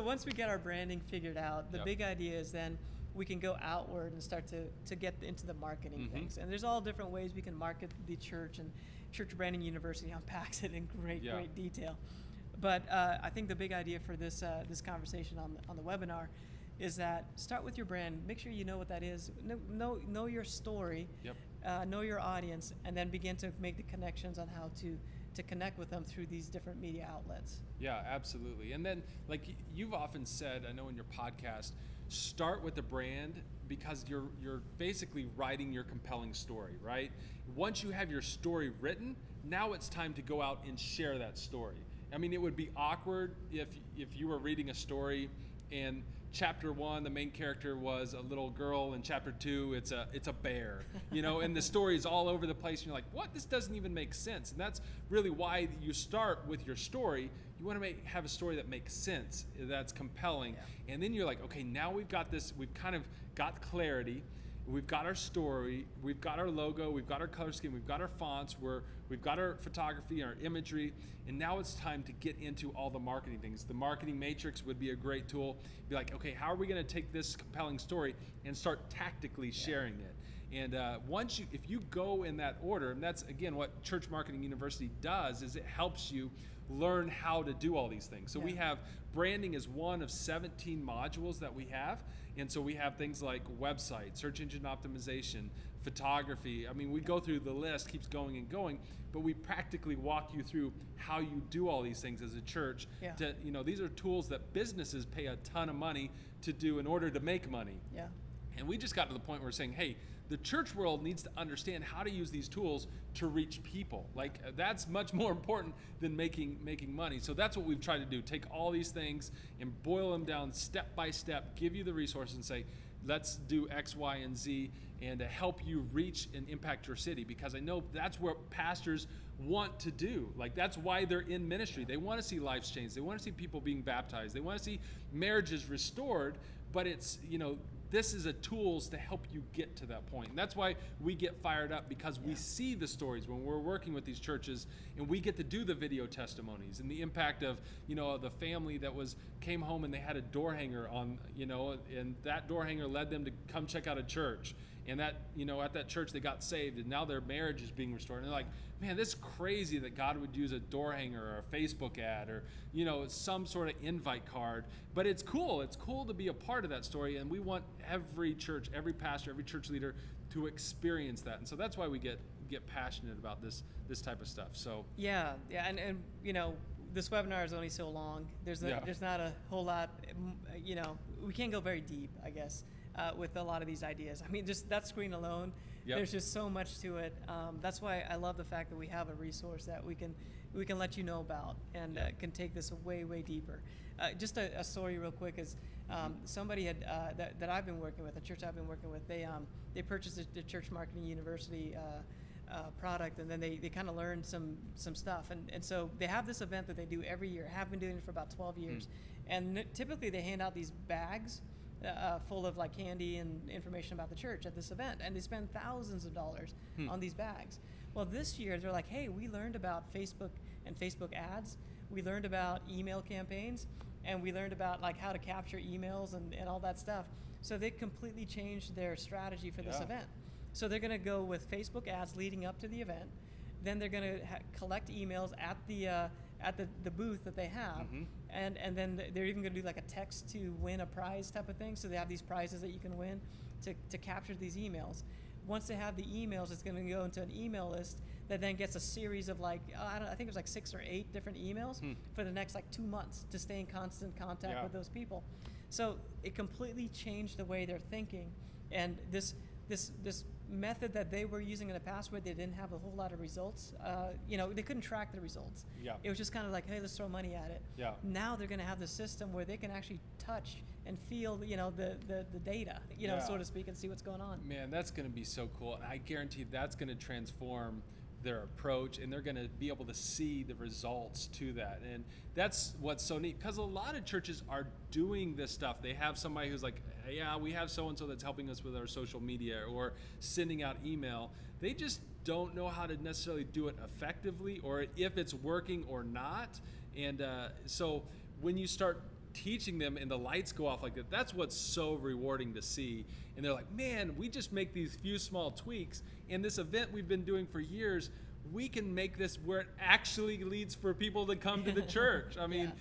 once we get our branding figured out, the big idea is then we can go outward and start to get into the marketing things. And there's all different ways we can market the church, and Church Branding University unpacks it in great detail. But I think the big idea for this conversation on the webinar is that start with your brand. Make sure you know what that is. Know your story. Know your audience, and then begin to make the connections on how to connect with them through these different media outlets. Yeah, absolutely. And then, like you've often said, I know in your podcast, start with the brand because you're basically writing your compelling story, right? Once you have your story written, now it's time to go out and share that story. I mean, it would be awkward if you were reading a story and chapter 1, the main character was a little girl, and chapter 2, it's a bear, and the story is all over the place, and you're like, what? This doesn't even make sense. And that's really why you start with your story. You want to have a story that makes sense, that's compelling. And then you're like, okay, now we've got this, we've kind of got clarity. We've got our story, we've got our logo, we've got our color scheme, we've got our fonts, we've got our photography, our imagery, and now it's time to get into all the marketing things. The marketing matrix would be a great tool. Be like, okay, how are we going to take this compelling story and start tactically sharing it? And if you go in that order, and that's again what Church Marketing University does, is it helps you learn how to do all these things. So we have branding is one of 17 modules that we have. And so we have things like website, search engine optimization, photography. I mean, we go through the list, keeps going and going, but we practically walk you through how you do all these things as a church. These are tools that businesses pay a ton of money to do in order to make money. And we just got to the point where we're saying, hey, the church world needs to understand how to use these tools to reach people. Like, that's much more important than making money. So that's what we've tried to do. Take all these things and boil them down step by step, give you the resources and say, let's do X, Y, and Z, and to help you reach and impact your city. Because I know that's what pastors want to do. Like, that's why they're in ministry. They want to see lives changed. They want to see people being baptized. They want to see marriages restored. But it's, this is a tools to help you get to that point. And that's why we get fired up, because we see the stories when we're working with these churches, and we get to do the video testimonies and the impact of, the family that came home and they had a door hanger on, and that door hanger led them to come check out a church. and that, at that church they got saved, and now their marriage is being restored. And they're like, man, this is crazy that God would use a door hanger or a Facebook ad or, some sort of invite card. But it's cool. It's cool to be a part of that story, and we want every church, every pastor, every church leader to experience that. And so that's why we get passionate about this type of stuff. So yeah, and this webinar is only so long. There's not a whole lot, we can't go very deep, I guess, with a lot of these ideas. I mean, just that screen alone, there's just so much to it. That's why I love the fact that we have a resource that we can let you know about and can take this way, way deeper. Just a story real quick is somebody had that I've been working with, a church I've been working with, they purchased the Church Marketing University product, and then they kind of learned some stuff, and so they have this event that they do every year, have been doing it for about 12 years, and typically they hand out these bags full of like candy and information about the church at this event, and they spend thousands of dollars on these bags. Well, this year they're like, hey, we learned about Facebook and Facebook ads, we learned about email campaigns, and we learned about like how to capture emails and all that stuff. So they completely changed their strategy for this event. So they're going to go with Facebook ads leading up to the event. Then they're going to collect emails at the booth that they have, and then they're even going to do like a text to win a prize type of thing. So they have these prizes that you can win to capture these emails. Once they have the emails, it's going to go into an email list that then gets a series of like, I think it was like 6 or 8 different emails for the next like 2 months to stay in constant contact with those people. So it completely changed the way they're thinking, and this method that they were using in the past where they didn't have a whole lot of results, they couldn't track the results. It was just kind of like, hey, let's throw money at it. Now they're going to have the system where they can actually touch and feel, the data, so to speak, and see what's going on. Man, that's going to be so cool. And I guarantee that's going to transform their approach, and they're going to be able to see the results to that. And that's what's so neat, because a lot of churches are doing this stuff. They have somebody who's like, yeah, we have so-and-so that's helping us with our social media or sending out email. They just don't know how to necessarily do it effectively, or if it's working or not. And so when you start teaching them and the lights go off like that, that's what's so rewarding to see. And they're like, man, we just make these few small tweaks, and this event we've been doing for years, we can make this where it actually leads for people to come to the church. I mean,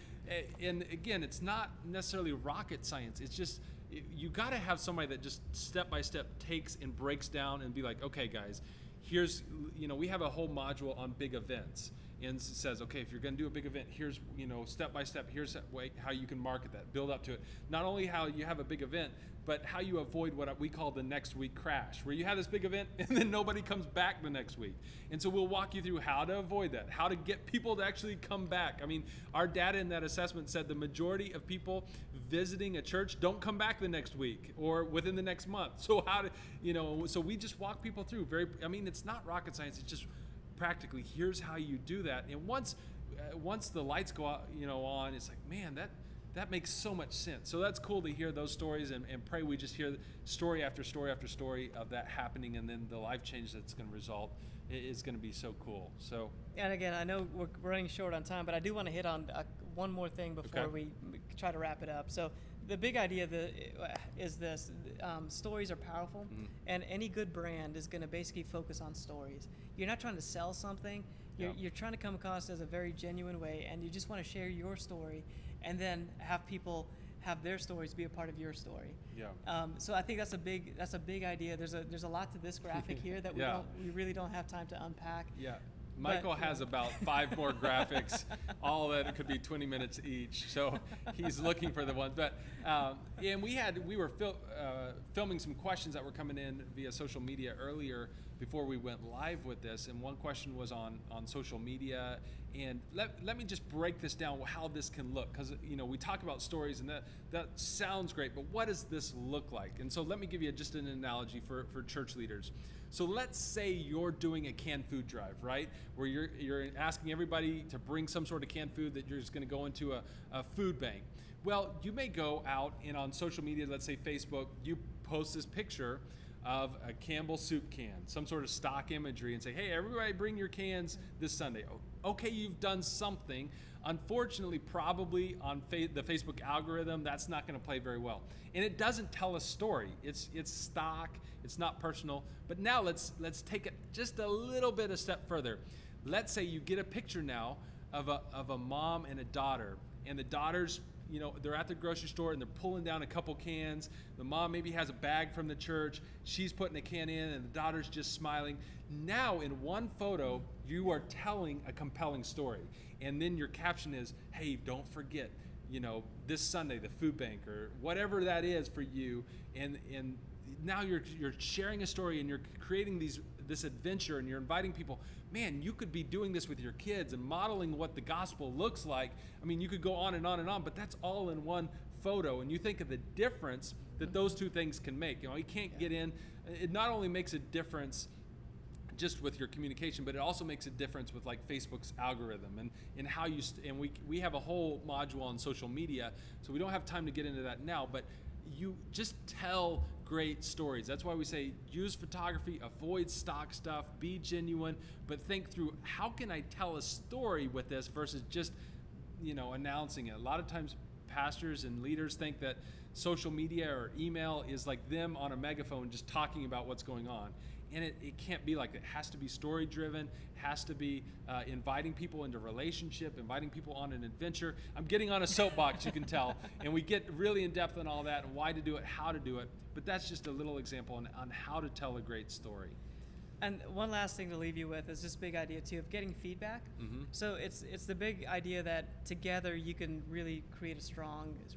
and again, it's not necessarily rocket science. It's just, you got to have somebody that just step by step takes and breaks down and be like, okay, guys, here's, we have a whole module on big events. And says, okay, if you're going to do a big event, here's, step by step, here's how you can market that, build up to it. Not only how you have a big event, but how you avoid what we call the next week crash, where you have this big event and then nobody comes back the next week. And so we'll walk you through how to avoid that, how to get people to actually come back. I mean, our data in that assessment said the majority of people visiting a church don't come back the next week or within the next month. So so we just walk people through it's not rocket science. It's just practically, here's how you do that. And once the lights go out, on, it's like, man, that makes so much sense. So that's cool to hear those stories, and pray we just hear story after story after story of that happening, and then the life change that's going to result is going to be so cool. So, and again, I know we're running short on time, but I do want to hit on one more thing before we try to wrap it up. So the big idea is this: stories are powerful, and any good brand is going to basically focus on stories. You're not trying to sell something. You're trying to come across as a very genuine way, and you just want to share your story, and then have people have their stories be a part of your story. So I think that's a big idea. There's a lot to this graphic here that we really don't have time to unpack. Michael has about 5 more graphics, all that could be 20 minutes each. So he's looking for the ones. But and we were filming some questions that were coming in via social media earlier before we went live with this. And one question was on social media. And let me just break this down, how this can look, because we talk about stories and that sounds great, but what does this look like? And so let me give you just an analogy for church leaders. So let's say you're doing a canned food drive, right? Where you're asking everybody to bring some sort of canned food that you're just going to go into a food bank. Well, you may go out and on social media, let's say Facebook, you post this picture of a Campbell soup can, some sort of stock imagery, and say, hey, everybody bring your cans this Sunday. Okay, you've done something. Unfortunately, probably on the Facebook algorithm, that's not going to play very well. And it doesn't tell a story. It's stock. It's not personal. But now let's take it just a little bit a step further. Let's say you get a picture now of a mom and a daughter, and the daughter's, they're at the grocery store and they're pulling down a couple cans. The mom maybe has a bag from the church. She's putting a can in and the daughter's just smiling. Now in one photo, you are telling a compelling story. And then your caption is, hey, don't forget, this Sunday, the food bank or whatever that is for you. And now you're sharing a story and you're creating this adventure and you're inviting people. Man, you could be doing this with your kids and modeling what the gospel looks like. I mean, you could go on and on and on, but that's all in one photo. And you think of the difference that those two things can make. You can't get in. It not only makes a difference just with your communication, but it also makes a difference with like Facebook's algorithm and how you, and we have a whole module on social media, so we don't have time to get into that now, but you just tell great stories. That's why we say use photography, avoid stock stuff, be genuine, but think through how can I tell a story with this versus just, announcing it. A lot of times pastors and leaders think that social media or email is like them on a megaphone just talking about what's going on. And it can't be like that. It has to be story driven, has to be inviting people into relationship, inviting people on an adventure. I'm getting on a soapbox, you can tell, and we get really in depth on all that and why to do it, how to do it. But that's just a little example on how to tell a great story. And one last thing to leave you with is this big idea too of getting feedback. Mm-hmm. So it's the big idea that together you can really create a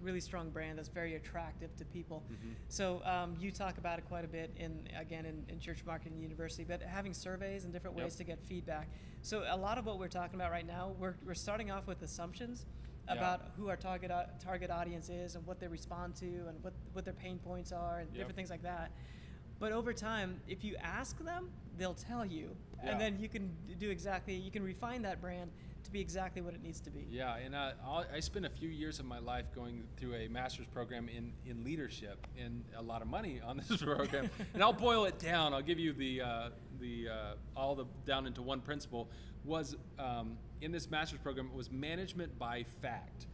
really strong brand that's very attractive to people. Mm-hmm. So you talk about it quite a bit in Church Marketing University, but having surveys and different ways to get feedback. So a lot of what we're talking about right now, we're starting off with assumptions about who our target audience is and what they respond to and what their pain points are and different things like that. But over time, if you ask them, they'll tell you. Yeah. And then you can refine that brand to be exactly what it needs to be. Yeah, and I spent a few years of my life going through a master's program in leadership and a lot of money on this program. And I'll boil it down. I'll give you down into one principle was in this master's program, it was management by fact.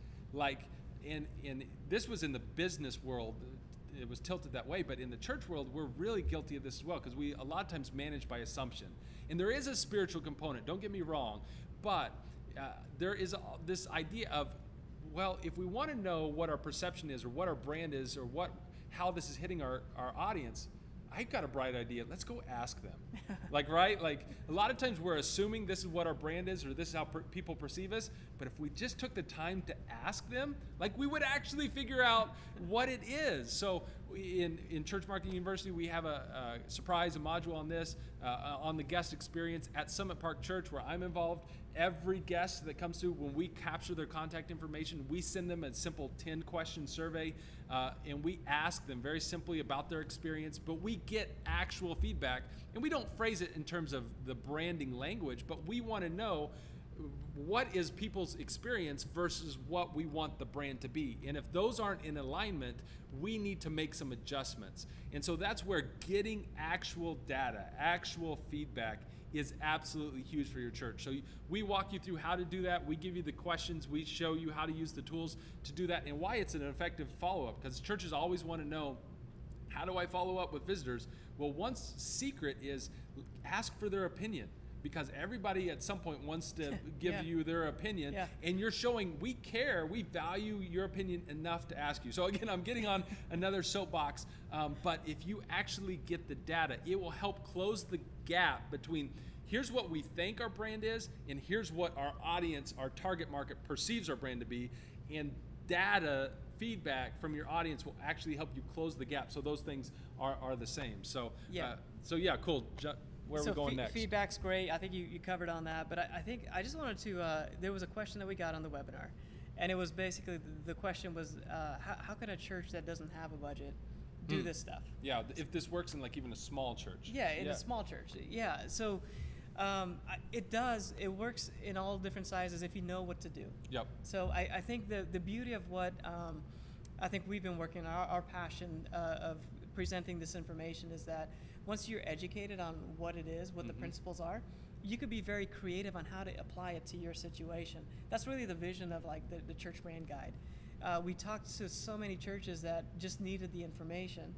And this was in the business world. It was tilted that way, but in the church world, we're really guilty of this as well because we a lot of times manage by assumption. And there is a spiritual component, don't get me wrong, but there is this idea of, well, if we want to know what our perception is or what our brand is or how this is hitting our audience, I've got a bright idea. Let's go ask them. Right? A lot of times we're assuming this is what our brand is or this is how people perceive us. But if we just took the time to ask them, we would actually figure out what it is. So in Church Marketing University, we have a module on this, on the guest experience at Summit Park Church where I'm involved. Every guest that comes through, when we capture their contact information, we send them a simple 10-question survey, and we ask them very simply about their experience, but we get actual feedback, and we don't phrase it in terms of the branding language, but we want to know what is people's experience versus what we want the brand to be. And if those aren't in alignment, we need to make some adjustments. And so that's where getting actual data, actual feedback is absolutely huge for your church. So we walk you through how to do that. We give you the questions. We show you how to use the tools to do that and why it's an effective follow-up, because churches always want to know, how do I follow up with visitors? Well, one secret is ask for their opinion, because everybody at some point wants to give you their opinion, and you're showing we care, we value your opinion enough to ask you. So again, I'm getting on another soapbox, but if you actually get the data, it will help close the gap between here's what we think our brand is, and here's what our audience, our target market perceives our brand to be, and data feedback from your audience will actually help you close the gap. So those things are the same. So cool. Where are we going next? Feedback's great. I think you covered on that, but I think I just wanted to, there was a question that we got on the webinar, and it was basically, the question was, how can a church that doesn't have a budget do this stuff? Yeah, if this works in even a small church. Yeah, in a small church. Yeah, so it works in all different sizes if you know what to do. Yep. So I think the beauty of what I think we've been working, our passion of presenting this information is that once you're educated on what it is, what the principles are, you could be very creative on how to apply it to your situation. That's really the vision of like the church brand guide. We talked to so many churches that just needed the information.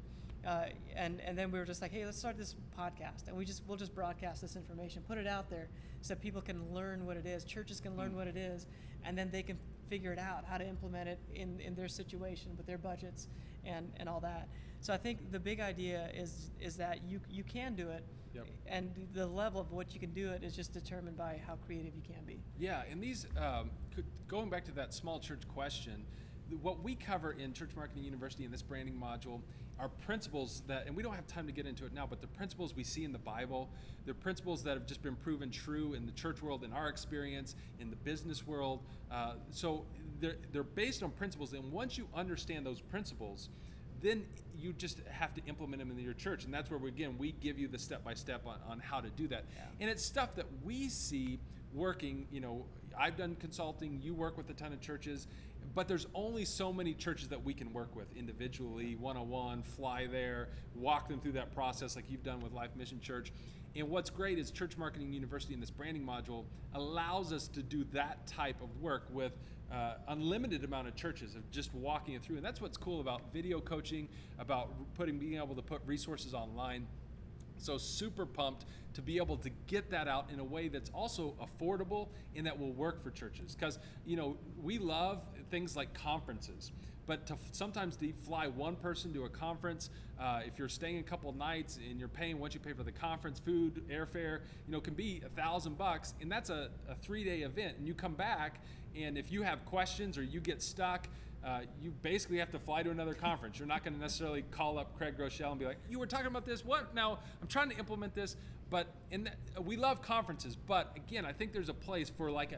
And then we were just like, hey, let's start this podcast, and we'll just broadcast this information, put it out there, so people can learn what it is. Churches can learn what it is, and then they can figure it out, how to implement it in their situation with their budgets and all that. So I think the big idea is that you can do it, Yep. and the level of what you can do it is just determined by how creative you can be. Yeah, and these, going back to that small church question, what we cover in Church Marketing University in this branding module are principles that, and we don't have time to get into it now, but the principles we see in the Bible, they're principles that have just been proven true in the church world, in our experience, in the business world. So they're based on principles, and once you understand those principles, then you just have to implement them in your church. And that's where, we give you the step-by-step on how to do that. Yeah. And it's stuff that we see working. I've done consulting, you work with a ton of churches, but there's only so many churches that we can work with individually, one-on-one, fly there, walk them through that process like you've done with Life Mission Church. And what's great is Church Marketing University in this branding module allows us to do that type of work with unlimited amount of churches, of just walking it through. And that's what's cool about video coaching, about being able to put resources online. So super pumped to be able to get that out in a way that's also affordable and that will work for churches. Because, we love things like conferences, but sometimes to fly one person to a conference, if you're staying a couple nights and you're paying what you pay for the conference, food, airfare, can be $1,000, and that's a 3-day event. And you come back, and if you have questions or you get stuck, you basically have to fly to another conference. You're not going to necessarily call up Craig Groeschel and be like, you were talking about this, what? Now I'm trying to implement this. But we love conferences, but again, I think there's a place for like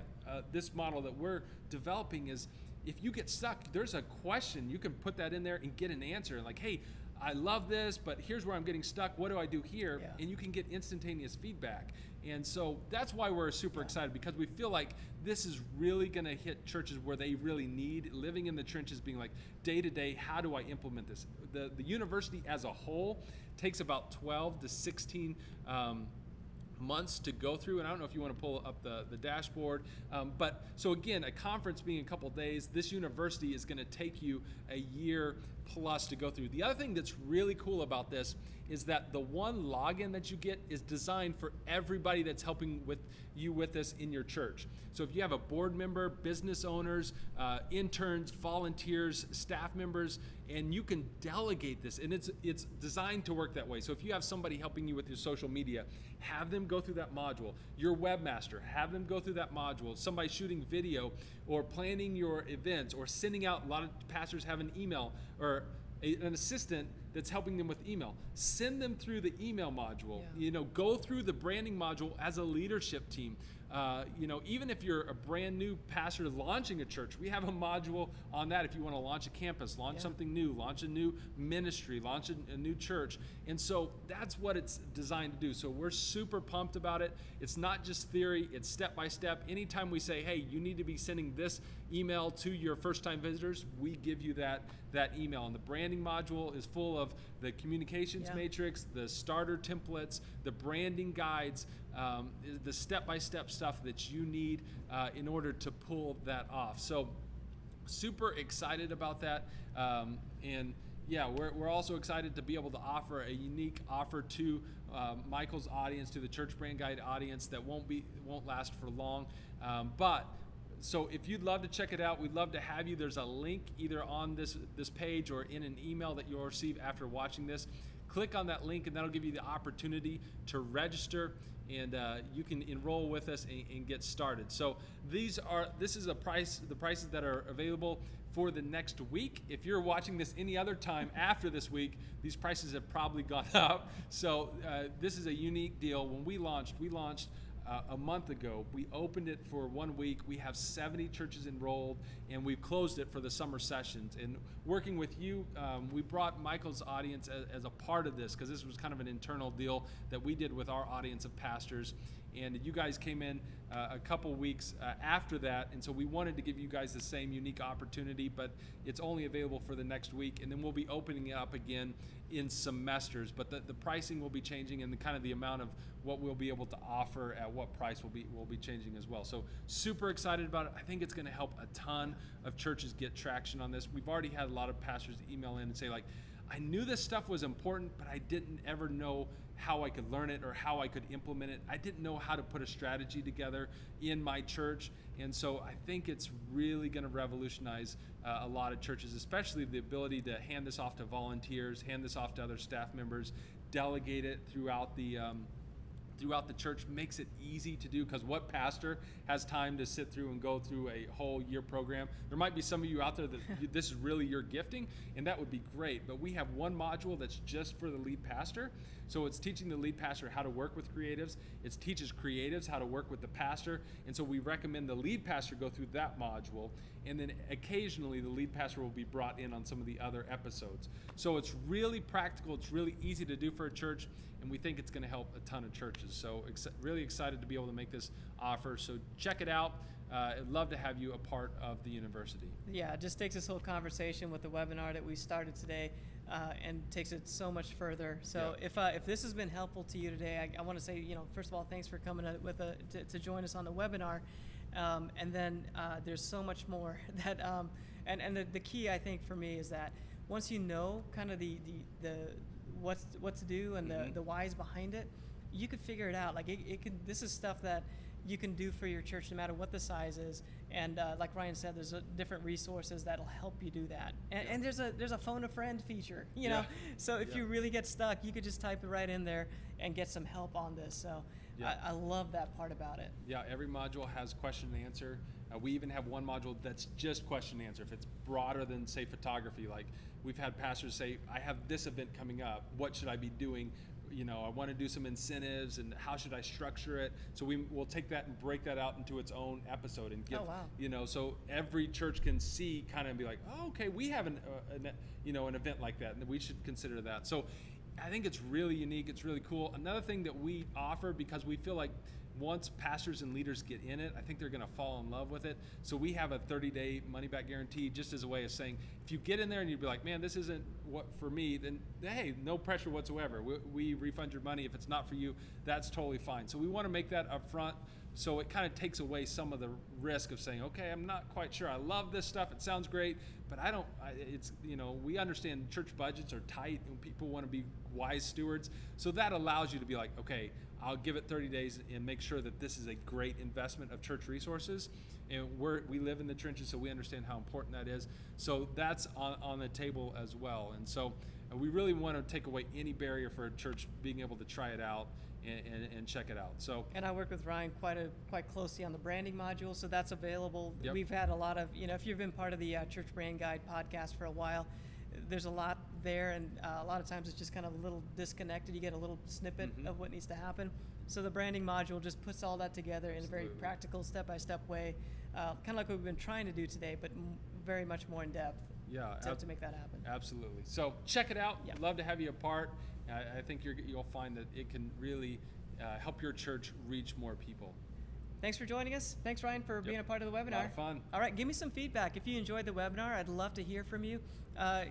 this model that we're developing is, if you get stuck, there's a question, you can put that in there and get an answer. Like, hey, I love this, but here's where I'm getting stuck. What do I do here? Yeah. And you can get instantaneous feedback. And so that's why we're super excited, because we feel like this is really going to hit churches where they really need, living in the trenches, being like, day to day, how do I implement this? The university as a whole takes about 12 to 16 months to go through, and I don't know if you want to pull up the dashboard, but so again, a conference being a couple days, this university is going to take you a year plus to go through. The other thing that's really cool about this is that the one login that you get is designed for everybody that's helping with this in your church. So if you have a board member, business owners, interns, volunteers, staff members, and you can delegate this, and it's designed to work that way. So if you have somebody helping you with your social media, have them go through that module. Your webmaster, have them go through that module. Somebody shooting video or planning your events or sending out, a lot of pastors have an email or an assistant that's helping them with email. Send them through the email module. Yeah. Go through the branding module as a leadership team. Even if you're a brand new pastor launching a church, we have a module on that. If you want to launch a campus, launch something new, launch a new ministry, launch a new church. And so that's what it's designed to do. So we're super pumped about it. It's not just theory, it's step by step. Anytime we say, hey, you need to be sending this email to your first time visitors, we give you that email. And the branding module is full of the communications matrix, the starter templates, the branding guides, the step-by-step stuff that you need in order to pull that off. So super excited about that. And yeah, we're also excited to be able to offer a unique offer to Michael's audience, to the Church Brand Guide audience that won't last for long. So if you'd love to check it out, we'd love to have you. There's a link either on this page or in an email that you'll receive after watching this. Click on that link, and that'll give you the opportunity to register, and you can enroll with us and get started. So this is the prices that are available for the next week. If you're watching this any other time after this week, these prices have probably gone up. So this is a unique deal. When we launched a month ago. We opened it for 1 week. We have 70 churches enrolled, and we've closed it for the summer sessions. And working with you, we brought Michael's audience as a part of this, because this was kind of an internal deal that we did with our audience of pastors. And you guys came in a couple weeks after that, and so we wanted to give you guys the same unique opportunity, but it's only available for the next week, and then we'll be opening it up again in semesters. But the pricing will be changing, and the amount of what we'll be able to offer at what price will be changing as well. So super excited about it. I think it's going to help a ton of churches get traction on this. We've already had a lot of pastors email in and say, like, I knew this stuff was important, but I didn't ever know how I could learn it or how I could implement it. I didn't know how to put a strategy together in my church. And so I think it's really going to revolutionize a lot of churches, especially the ability to hand this off to volunteers, hand this off to other staff members, delegate it throughout the church. Makes it easy to do, because what pastor has time to sit through and go through a whole year program? There might be some of you out there that this is really your gifting, and that would be great, but we have one module that's just for the lead pastor. So it's teaching the lead pastor how to work with creatives. It teaches creatives how to work with the pastor, and so we recommend the lead pastor go through that module, and then occasionally the lead pastor will be brought in on some of the other episodes. So it's really practical, it's really easy to do for a church, and we think it's going to help a ton of churches. So really excited to be able to make this offer. So check it out. I'd love to have you a part of the university. Yeah, it just takes this whole conversation with the webinar that we started today and takes it so much further. So if this has been helpful to you today, I want to say, first of all, thanks for coming to join us on the webinar. And then there's so much more that, and the key, I think, for me is that once you know kind of the what to do and the whys behind it, you could figure it out. Like this is stuff that you can do for your church no matter what the size is. And like Ryan said, there's different resources that'll help you do that. And there's a phone a friend feature, you know. So if you really get stuck, you could just type it right in there and get some help on this. So I love that part about it. Yeah, every module has question and answer. We even have one module that's just question and answer. If it's broader than, say, photography, like we've had pastors say, I have this event coming up. What should I be doing? I want to do some incentives, and how should I structure it? So we'll take that and break that out into its own episode and give, so every church can see kind of and be like, oh, okay, we have an event like that, and we should consider that. So I think it's really unique. It's really cool. Another thing that we offer, because we feel like once pastors and leaders get in it, I think they're going to fall in love with it. So we have a 30-day money-back guarantee, just as a way of saying, if you get in there and you'd be like, man, this isn't what for me, then hey, no pressure whatsoever. We refund your money. If it's not for you, that's totally fine. So we want to make that upfront, so it kind of takes away some of the risk of saying, okay, I'm not quite sure. I love this stuff. It sounds great, but we understand church budgets are tight and people want to be wise stewards. So that allows you to be like, okay, I'll give it 30 days and make sure that this is a great investment of church resources. And we live in the trenches, so we understand how important that is. So that's on the table as well. And so we really want to take away any barrier for a church being able to try it out and check it out. So, and I work with Ryan quite closely on the branding module, so that's available. Yep. We've had a lot of, if you've been part of the Church Brand Guide podcast for a while, there's a lot there, and a lot of times it's just kind of a little disconnected. You get a little snippet of what needs to happen. So the branding module just puts all that together in a very practical, step-by-step way, kind of like what we've been trying to do today, but very much more in depth. To make that happen. Absolutely. So check it out. Love to have you a part. I think you'll find that it can really help your church reach more people. Thanks for joining us. Thanks, Ryan, for being a part of the webinar. A lot of fun. All right, give me some feedback. If you enjoyed the webinar, I'd love to hear from you.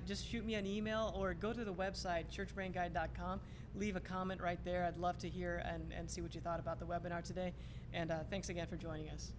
Just shoot me an email or go to the website, churchbrandguide.com. Leave a comment right there. I'd love to hear and see what you thought about the webinar today. And thanks again for joining us.